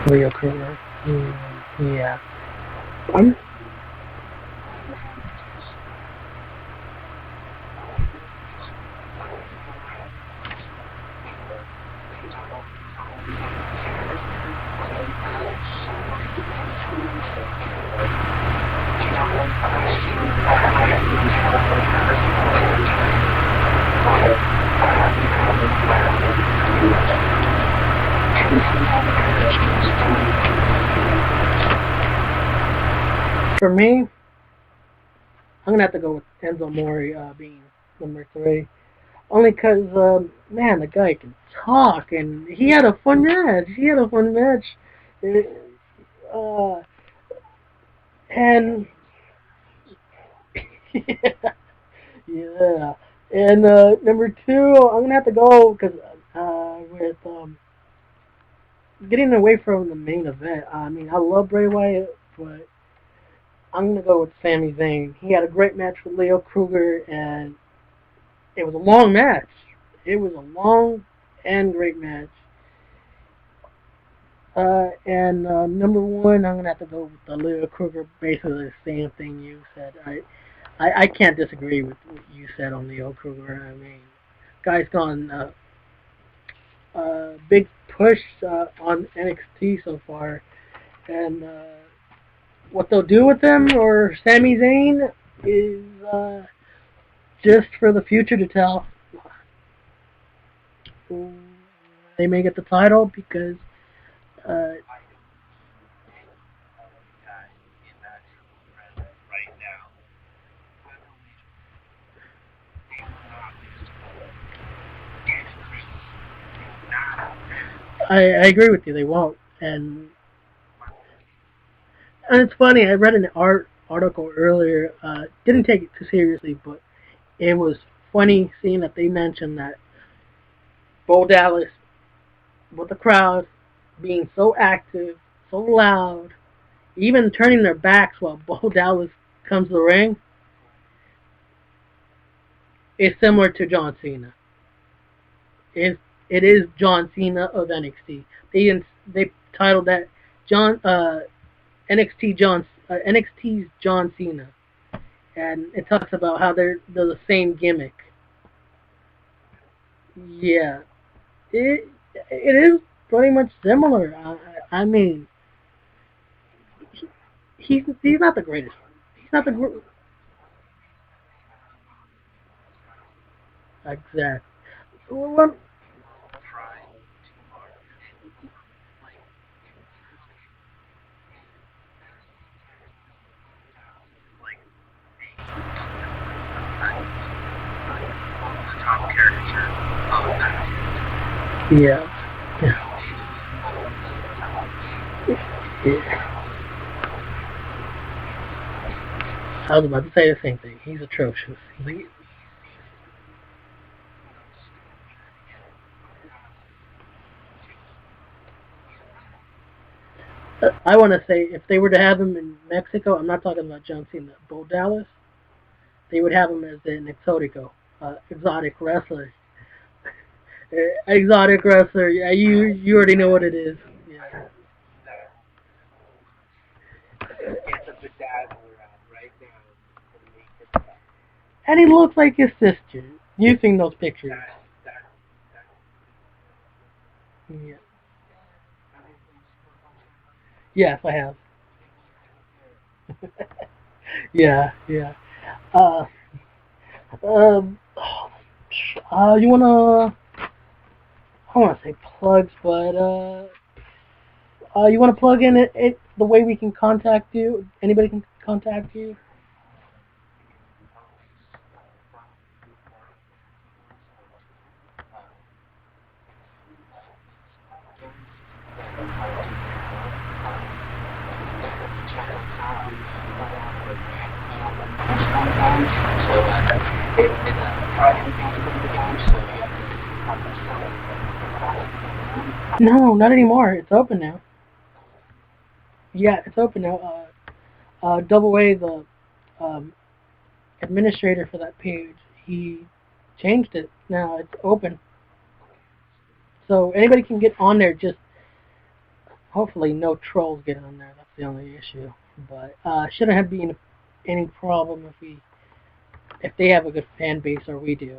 Leo Kruger. Yeah. I'm For me, I'm gonna have to go with Enzo Mori being number 3, only because man, the guy can talk, and he had a fun match. Uh, and yeah, and number 2, I'm gonna have to go because with getting away from the main event. I mean, I love Bray Wyatt, but I'm gonna go with Sami Zayn. He had a great match with Leo Kruger, and it was a long match. It was a long and great match. And number 1, I'm gonna have to go with the Leo Kruger. Basically, the same thing you said. I can't disagree with what you said on Leo Kruger. I mean, guy's gone big push on NXT so far, and what they'll do with him or Sami Zayn is just for the future to tell. They may get the title because I agree with you. They won't, and it's funny. I read an article earlier. Didn't take it too seriously, but it was funny seeing that they mentioned that Bo Dallas, with the crowd being so active, so loud, even turning their backs while Bo Dallas comes to the ring, is similar to John Cena. It is John Cena of NXT. They titled that John NXT's John Cena, and it talks about how they're the same gimmick. Yeah, it is pretty much similar. I mean, he's not the greatest. He's not the exact. Well, yeah. Yeah. I was about to say the same thing. He's atrocious. I want to say if they were to have him in Mexico, I'm not talking about John Cena, Bo Dallas. They would have him as an exotic wrestler. Exotic wrestler. Yeah, you already know what it is. Yeah. Get the bedazzler out right now. And he looks like his sister. You've seen those pictures. Yeah. Yes, I have. Yeah, yeah. Uh, um, you wanna? I want to say plugs, but you want to plug in the way we can contact you? Anybody can contact you? No, not anymore. It's open now. Yeah, it's open now. Double A, the um, administrator for that page, he changed it. Now it's open, so anybody can get on there. Just hopefully no trolls get on there. That's the only issue. But shouldn't have been any problem if they have a good fan base or we do.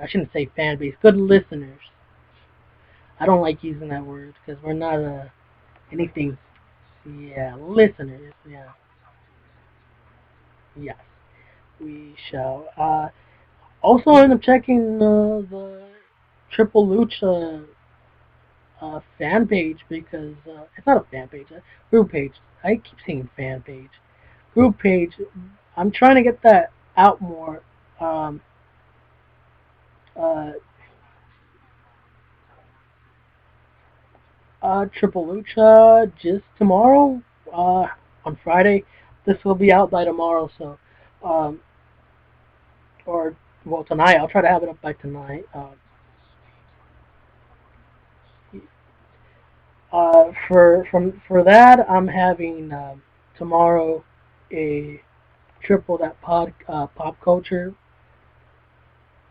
I shouldn't say fan base, good listeners. I don't like using that word because we're not anything. Yeah, listeners. Yeah, yes, we shall. Also, I ended up checking the Triple Lucha fan page because it's not a fan page, a group page. I keep saying fan page, group page. I'm trying to get that out more. Um, uh, Triple Lucha just tomorrow, uh, on Friday. This will be out by tomorrow, so, um, or, well, tonight. I'll try to have it up by tonight. For that, I'm having tomorrow a triple that pop culture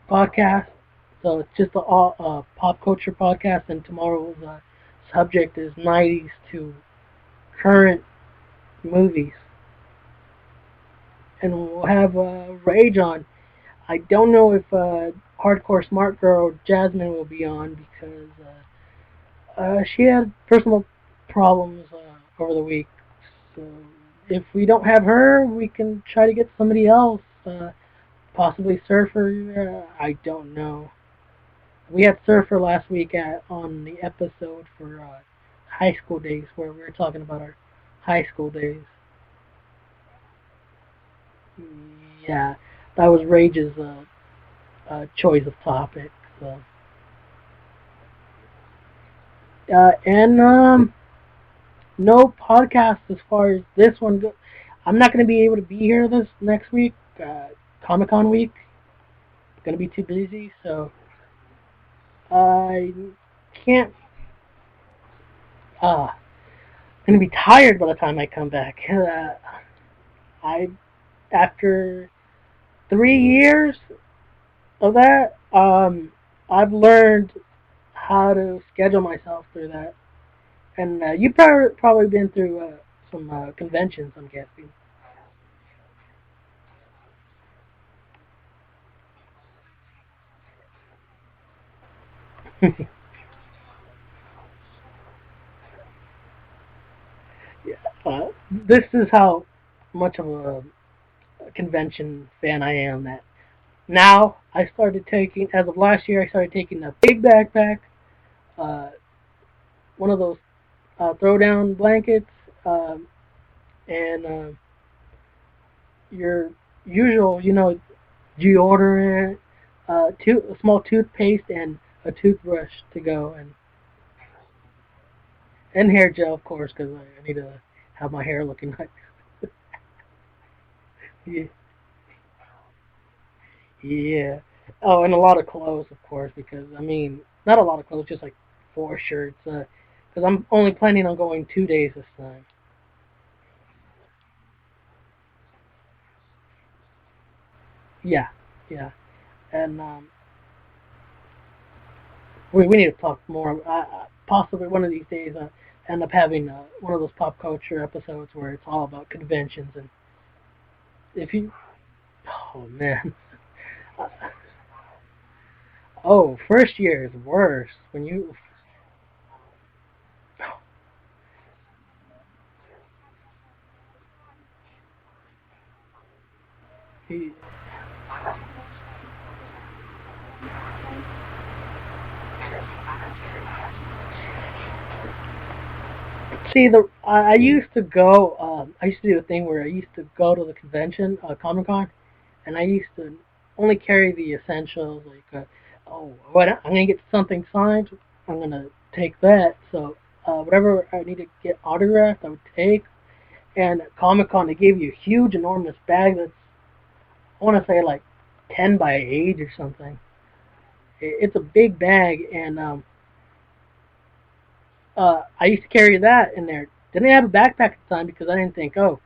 podcast. So it's just a pop culture podcast, and tomorrow's subject is 90s to current movies, and we'll have Rage on. I don't know if Hardcore Smart Girl Jasmine will be on because she had personal problems over the week. So if we don't have her, we can try to get somebody else, possibly Surfer. I don't know. We had Surfer last week on the episode for high school days, where we were talking about our high school days. Yeah, that was Rage's choice of topic. So, and no podcast as far as this one goes. I'm not going to be able to be here this next week, Comic Con week. Going to be too busy, so I can't. Going to be tired by the time I come back. I after 3 years of that, I've learned how to schedule myself through that. And you've probably been through some conventions, I'm guessing. Yeah. This is how much of a convention fan I am. That now I started taking, as of last year, I started taking a big backpack, uh, one of those throw down blankets, um, and your usual, deodorant, a small toothpaste, and a toothbrush to go, and hair gel, of course, because I need to have my hair looking nice. Yeah, yeah. Oh, and a lot of clothes, of course, because I mean, not a lot of clothes, just like four shirts. Because I'm only planning on going 2 days this time. Yeah, yeah. And we need to talk more. Possibly one of these days, end up having one of those pop culture episodes where it's all about conventions. And if you, oh man, uh, oh, first year is worse when you. See, I used to go. I used to do a thing where I used to go to the convention, Comic Con, and I used to only carry the essentials. Like, oh, what I'm gonna get something signed, I'm gonna take that. So, whatever I need to get autographed, I would take. And at Comic Con, they gave you a huge, enormous bag that's, I want to say, like 10 by 8 or something. It's a big bag, and I used to carry that in there. Didn't have a backpack at the time because I didn't think, oh,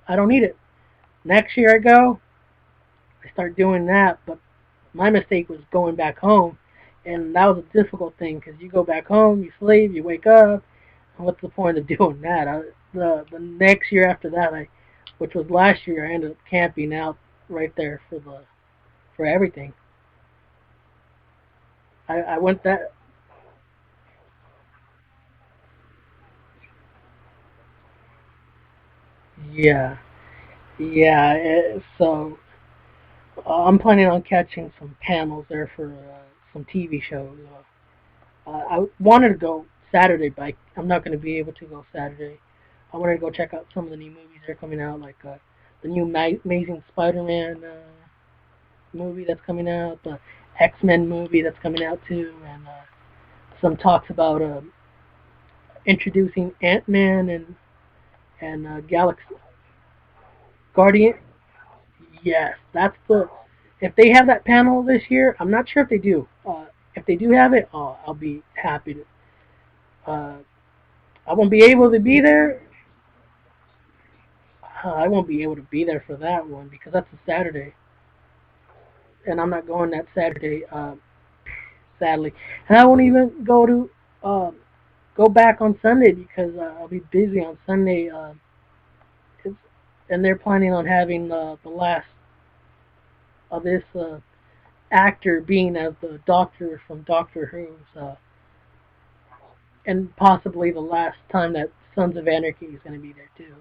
I don't need it. Next year I go, I start doing that, but my mistake was going back home, and that was a difficult thing because you go back home, you sleep, you wake up, and what's the point of doing that? The next year after that, which was last year, I ended up camping out right there for everything. I went that. Yeah, yeah. So I'm planning on catching some panels there for some TV shows. I wanted to go Saturday, but I'm not going to be able to go Saturday. I wanted to go check out some of the new movies that are coming out, like the new Amazing Spider-Man movie that's coming out, the X-Men movie that's coming out too, and some talks about introducing Ant-Man and Galaxy Guardian. Yes, that's the. If they have that panel this year, I'm not sure if they do. If they do have it, I'll be happy to. Uh, I won't be able to be there. I won't be able to be there for that one because that's a Saturday, and I'm not going that Saturday. Sadly, and I won't even go back on Sunday because I'll be busy on Sunday. It's, and they're planning on having the last of this actor being as the Doctor from Doctor Who, so, and possibly the last time that Sons of Anarchy is going to be there too.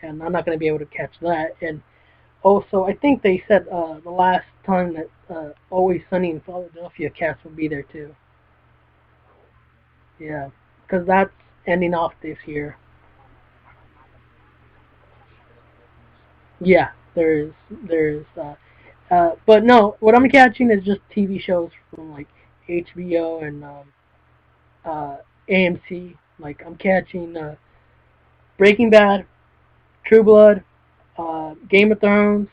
And I'm not going to be able to catch that. And also, I think they said the last time that Always Sunny in Philadelphia cast will be there too. Yeah, because that's ending off this year. Yeah, there's but no, what I'm catching is just TV shows from like HBO and AMC. Like I'm catching Breaking Bad, True Blood, Game of Thrones,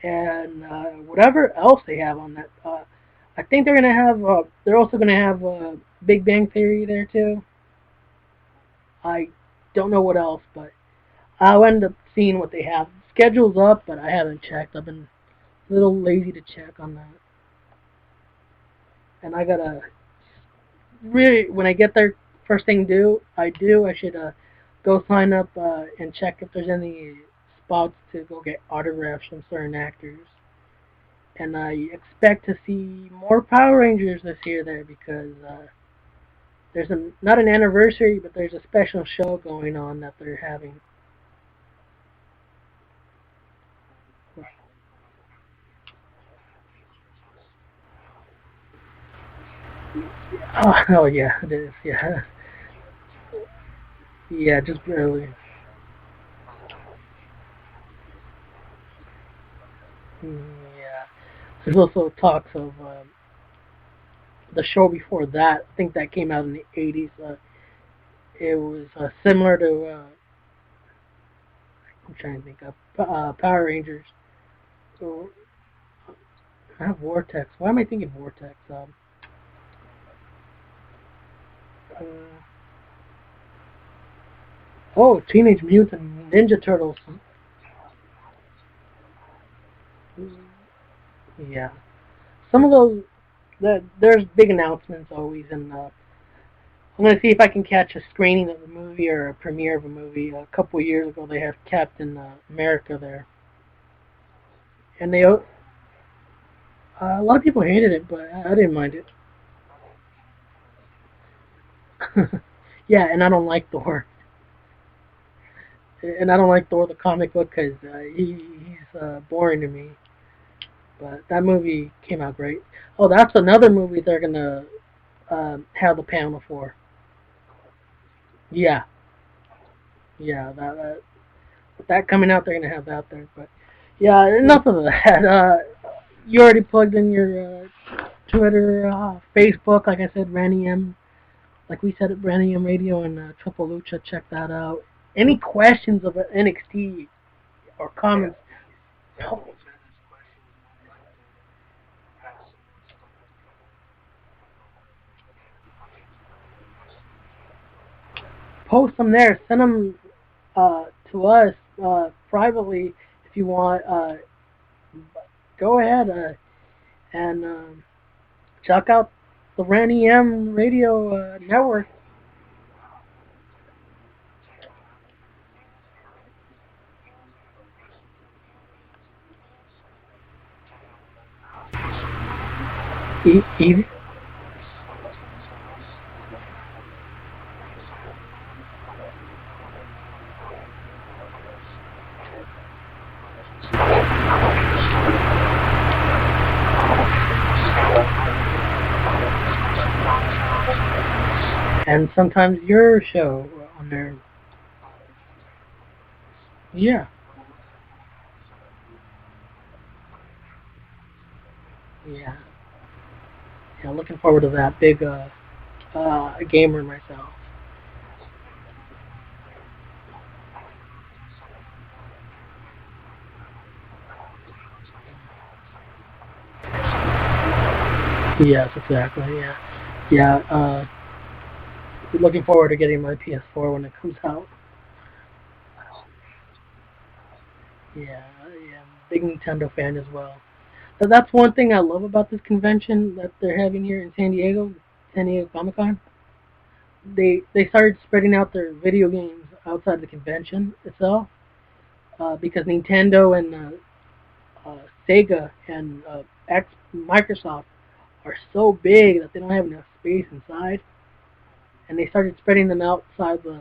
and whatever else they have on that. I think they're gonna have. They're also gonna have Big Bang Theory there too. I don't know what else, but I'll end up seeing what they have. Schedule's up, but I haven't checked. I've been a little lazy to check on that, and I gotta really when I get there. First thing I should go sign up and check if there's any spots to go get autographs from certain actors. And I expect to see more Power Rangers this year there because there's not an anniversary, but there's a special show going on that they're having. Oh yeah, it is. Yeah, yeah, just barely. Yeah. There's also talks of the show before that. I think that came out in the 80s. It was similar to I'm trying to think of Power Rangers. So not Vortex. Why am I thinking Vortex? Oh, Teenage Mutant Ninja Turtles. Yeah. Some of those, there's big announcements always, and I'm going to see if I can catch a screening of a movie or a premiere of a movie. A couple of years ago, they had Captain America there. And a lot of people hated it, but I didn't mind it. Yeah, and I don't like Thor. And I don't like Thor the comic book because he's boring to me. But that movie came out great. Oh, that's another movie they're going to have the panel for. Yeah, yeah, with that coming out, they're gonna have that there. But yeah, enough of that. You already plugged in your Twitter, Facebook, like I said, Randy M. Like we said at Randy M Radio and Triple Lucha. Check that out. Any questions of NXT or comments? Post them there. Send them to us privately if you want. Go ahead and check out the Randy M Radio Network. Easy. And sometimes your show on there. Yeah. Yeah. Yeah, looking forward to that. Big gamer myself. Yes, exactly. Yeah. Yeah. Looking forward to getting my PS4 when it comes out. Yeah. Yeah. Big Nintendo fan as well. So that's one thing I love about this convention that they're having here in San Diego Comic Con. They started spreading out their video games outside the convention itself because Nintendo and Sega and Microsoft are so big that they don't have enough space inside, and they started spreading them outside the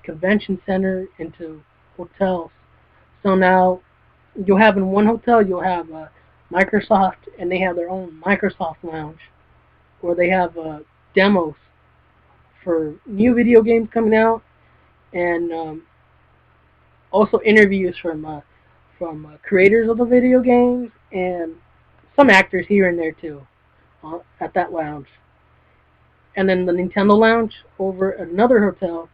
convention center into hotels. So now you'll have in one hotel you'll have Microsoft, and they have their own Microsoft lounge where they have demos for new video games coming out, and also interviews from creators of the video games and some actors here and there too at that lounge. And then the Nintendo lounge over at another hotel,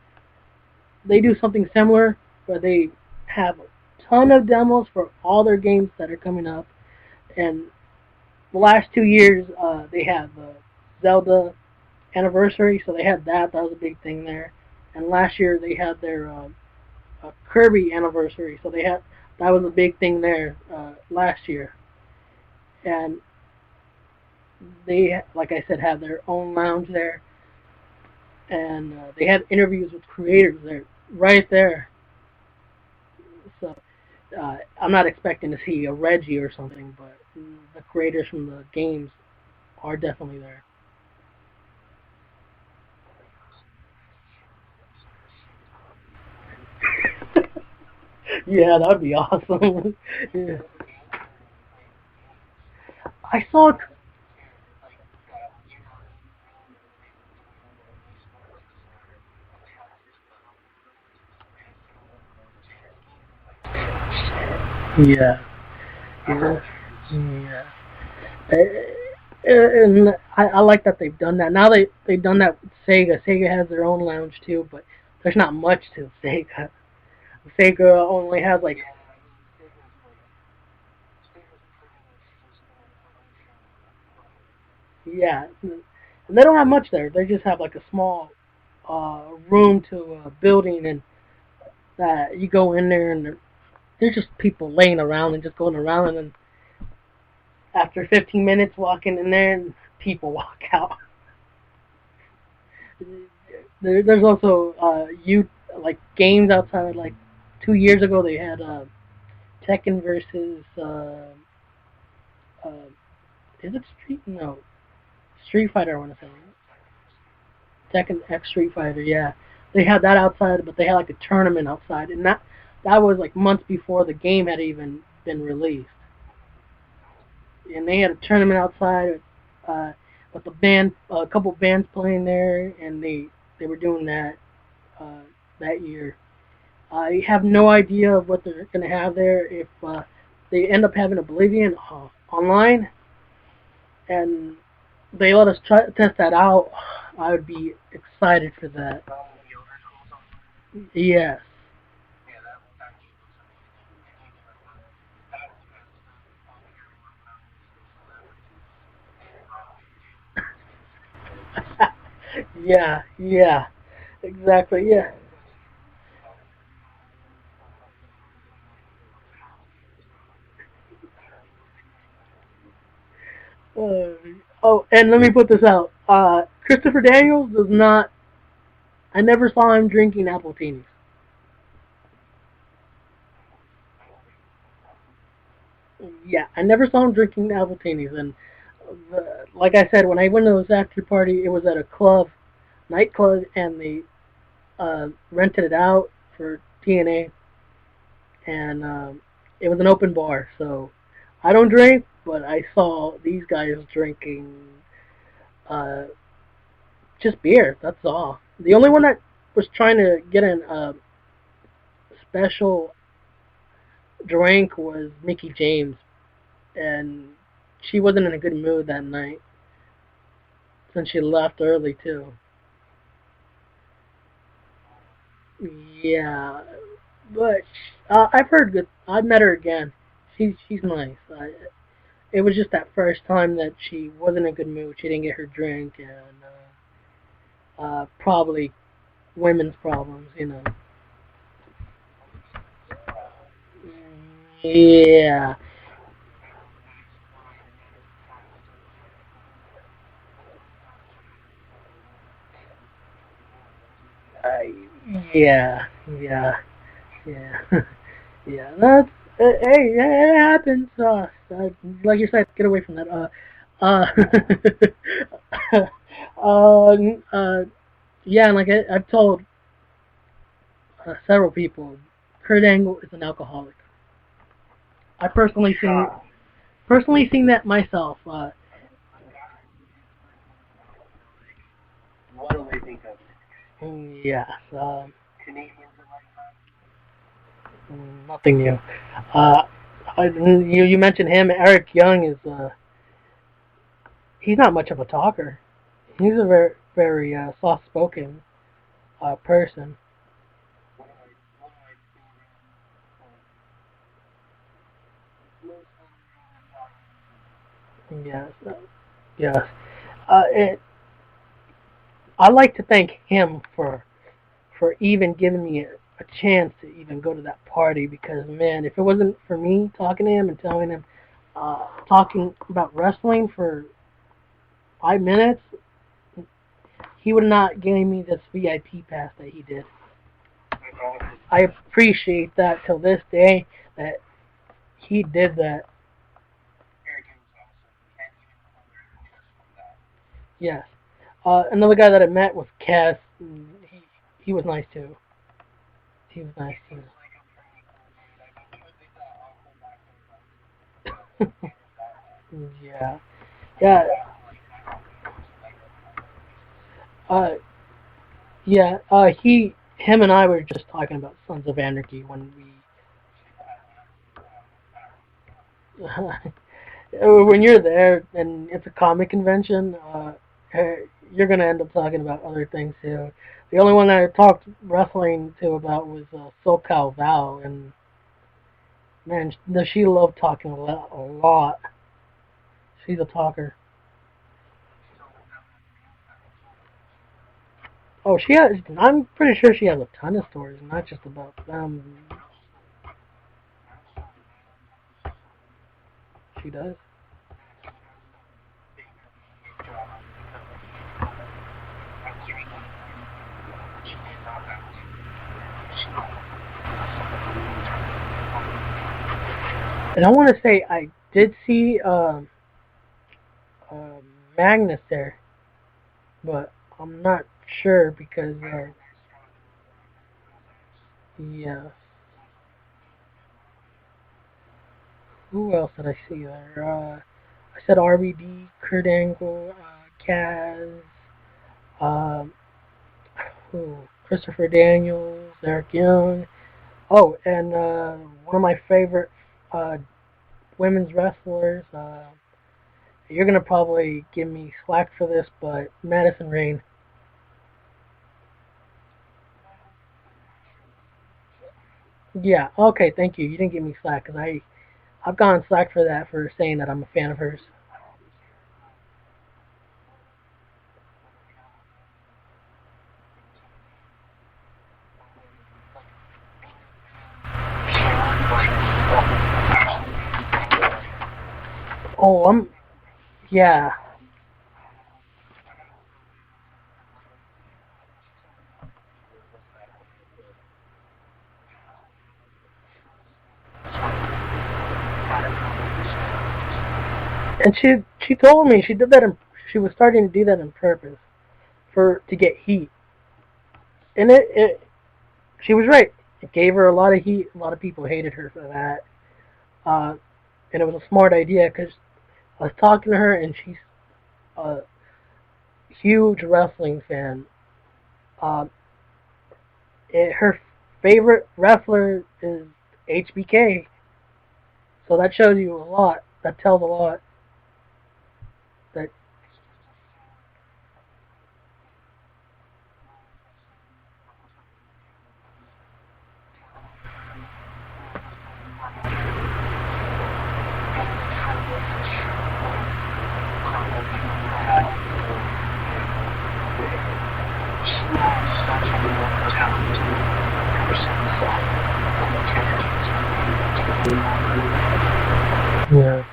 they do something similar where they have a ton of demos for all their games that are coming up. And the last 2 years, they have Zelda anniversary, so they had that. That was a big thing there. And last year they had their Kirby anniversary, so that was a big thing there last year. And they, like I said, have their own lounge there, and they had interviews with creators there, right there. So I'm not expecting to see a Reggie or something, but the creators from the games are definitely there. Yeah, that'd be awesome. Yeah. I saw. Yeah. Yeah. Yeah. And I like that they've done that. Now they've done that with Sega. Sega has their own lounge too, but there's not much to Sega. Sega only has like, yeah, and they don't have much there. They just have like a small. room to a building, and you go in there, and there's just people laying around and just going around, and then after 15 minutes walking in there, and people walk out. There's also like games outside. Like 2 years ago, they had Tekken versus is it Street Fighter? I want to say Tekken X Street Fighter. Yeah, they had that outside, but they had like a tournament outside, and that was like months before the game had even been released. And they had a tournament outside with a couple bands playing there, and they were doing that that year. I have no idea of what they're going to have there. If they end up having Oblivion online, and they let us test that out, I would be excited for that. Yes. Yeah, exactly, yeah. Uh, oh, and let me put this out. Christopher Daniels does not. I never saw him drinking apple teenies. Yeah, I never saw him drinking apple teenies. And like I said, when I went to this after party, it was at a nightclub, and they rented it out for TNA, and it was an open bar. So I don't drink, but I saw these guys drinking uh, just beer. That's all. The only one that was trying to get an special drink was Mickey James, and she wasn't in a good mood that night since she left early too. Yeah, but I've heard good. I've met her again. She's nice. It was just that first time that she wasn't in a good mood. She didn't get her drink, and probably women's problems, you know. Yeah, I, yeah, yeah, yeah, yeah. That's hey, it happens. Like you said, get away from that. Uh, uh, uh, yeah, and like I've told several people, Kurt Angle is an alcoholic. I personally seen that myself. What do they think of Yes, Canadians are like nothing new. Uh, you mentioned him. Eric Young is he's not much of a talker. He's a very soft spoken person. Yes, yes. It, I like to thank him for even giving me a chance to even go to that party, because man, if it wasn't for me talking to him and telling him, talking about wrestling for 5 minutes, he would not give me this VIP pass that he did. I appreciate that till this day that he did that. Yes. Another guy that I met was Cass. He was nice too. He was nice too. Yeah. Yeah. Uh, yeah. Him and I were just talking about Sons of Anarchy when we, when you're there and it's a comic convention, you're gonna end up talking about other things too. The only one I talked wrestling to about was SoCal Val, and man, does she love talking a lot. She's a talker. Oh, she has. I'm pretty sure she has a ton of stories, not just about them. She does. And I want to say I did see Magnus there, but I'm not sure because yeah. Who else did I see there? I said RBD, Kurt Angle, Kaz, um, Christopher Daniels, Eric Young. Oh, and one of my favorite uh, women's wrestlers. You're gonna probably give me slack for this, but Madison Rayne. Yeah. Okay. Thank you. You didn't give me slack because I've gotten slack for that for saying that I'm a fan of hers. Oh, yeah. And she told me she did that. She was starting to do that on purpose for to get heat. And she was right. It gave her a lot of heat. A lot of people hated her for that. Uh, and it was a smart idea because I was talking to her and she's a huge wrestling fan. Uh, her favorite wrestler is HBK. So that shows you a lot. That tells a lot. That yeah.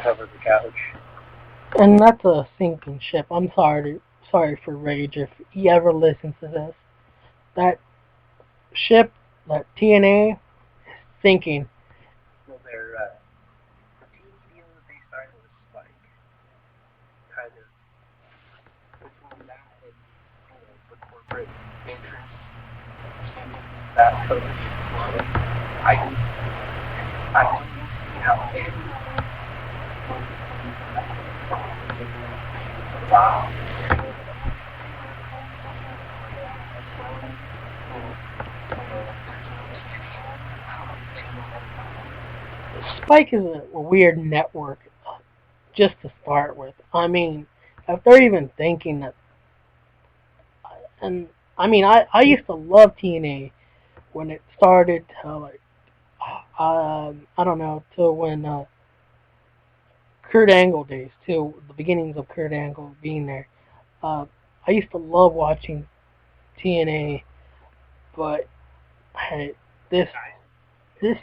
Cover the couch. And that's a sinking ship. I'm sorry for Rage if he ever listens to this. That ship, that TNA, is sinking. Well, the TV deal that they signed was like kind of between that and the corporate interest. That so I don't see how it. Wow. Spike is a weird network, just to start with. I mean, if they're even thinking that, and I mean, I used to love TNA when it started to like, I don't know, till when Kurt Angle days, till the beginnings of Kurt Angle being there. Uh, I used to love watching TNA, but I, this this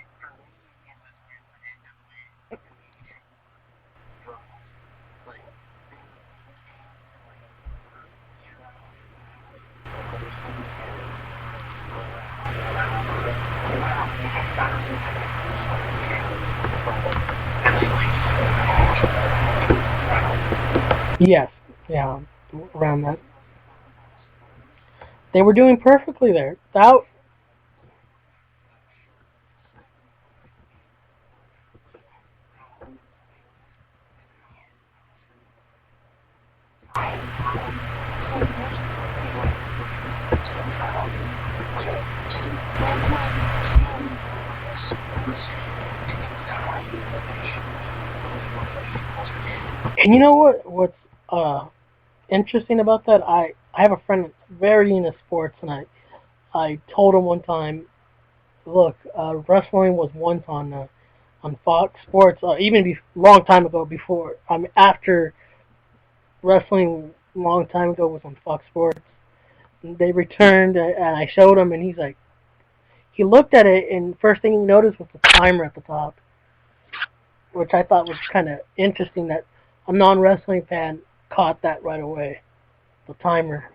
yes, yeah, around that they were doing perfectly there. That And you know what's interesting about that? I have a friend that's very into sports, and I told him one time, look, wrestling was once on Fox Sports, even long time ago. Before, after wrestling, long time ago was on Fox Sports. They returned, and I showed him, and he's like, he looked at it, and first thing he noticed was the timer at the top, which I thought was kind of interesting that a non-wrestling fan caught that right away. The timer.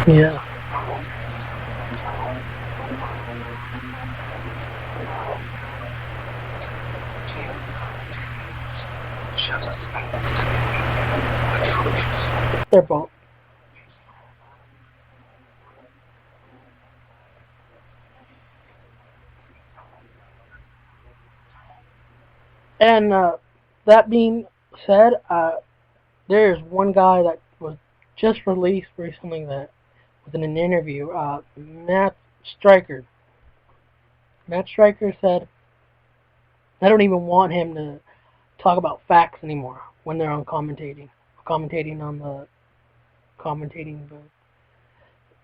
Yeah. They're both. And that being said, there's one guy that was just released recently that was in an interview. Matt Stryker. Matt Stryker said, "I don't even want him to talk about facts anymore when they're on commentating on the commentating booth.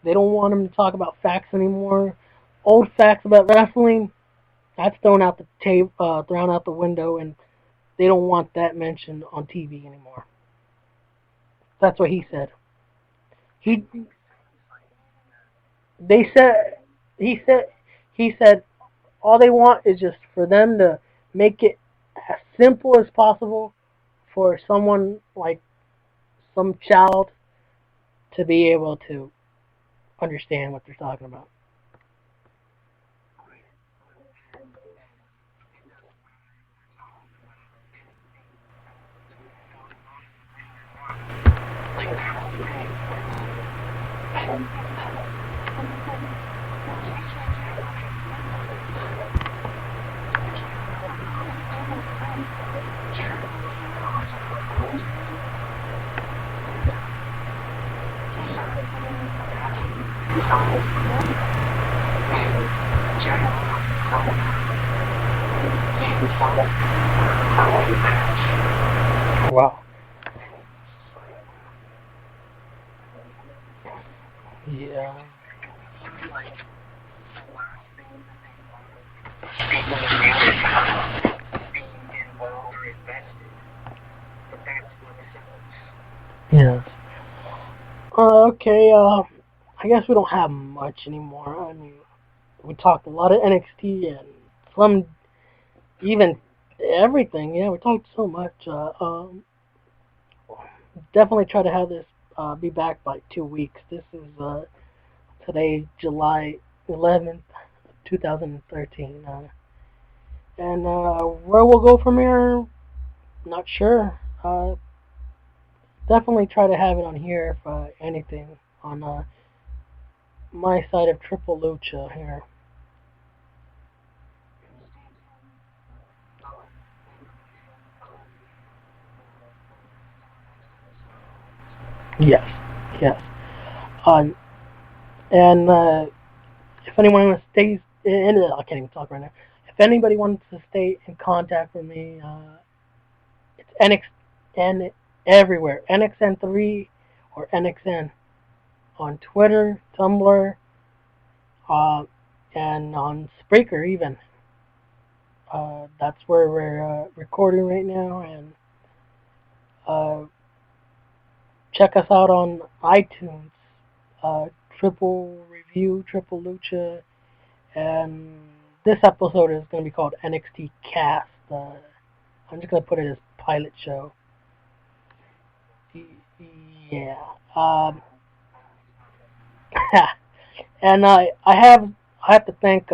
They don't want him to talk about facts anymore. Old facts about wrestling, that's thrown out the window, and they don't want that mentioned on TV anymore." That's what he said. He they said he said he said all they want is just for them to make it as simple as possible for someone like some child to be able to understand what they're talking about. Wow. Yeah. Yes. Okay. I guess we don't have much anymore. I mean, we talked a lot of NXT and some even everything. Yeah, we talked so much. Definitely try to have this be back by 2 weeks. This is today, July 11th, 2013. And where we'll go from here, not sure. Definitely try to have it on here if anything on my side of Triple Lucha here. Yes, yes. Um, and if anyone wants to stay in, I can't even talk right now. If anybody wants to stay in contact with me, it's NXN everywhere. NXN3 or NXN on Twitter, Tumblr, uh, and on Spreaker even. That's where we're recording right now, and uh, check us out on iTunes. Triple Review, Triple Lucha, and this episode is going to be called NXT Cast. I'm just going to put it as pilot show. Yeah. And I have to thank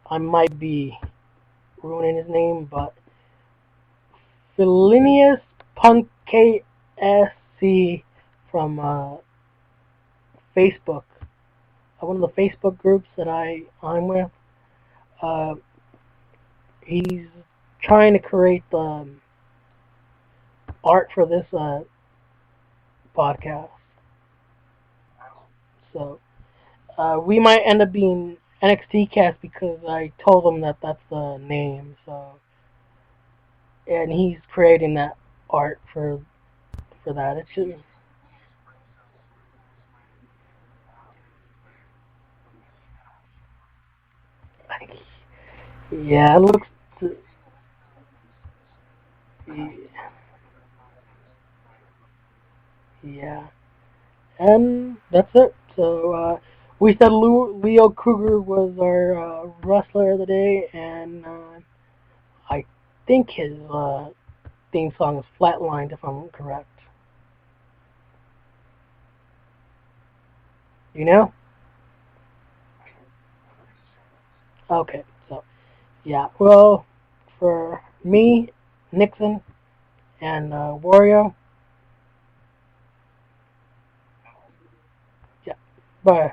I might be ruining his name, but Philinus Punk KS see from Facebook, one of the Facebook groups that I'm with. He's trying to create the art for this podcast. So we might end up being NXT Cast because I told him that that's the name. So, and he's creating that art for that. It's just, yeah, it looks. Yeah, and that's it. So we said Leo Kruger was our wrestler of the day, and I think his theme song is Flatlined, if I'm correct. You know? Okay, so yeah. Well, for me, Nixon, and Wario, yeah. Bye.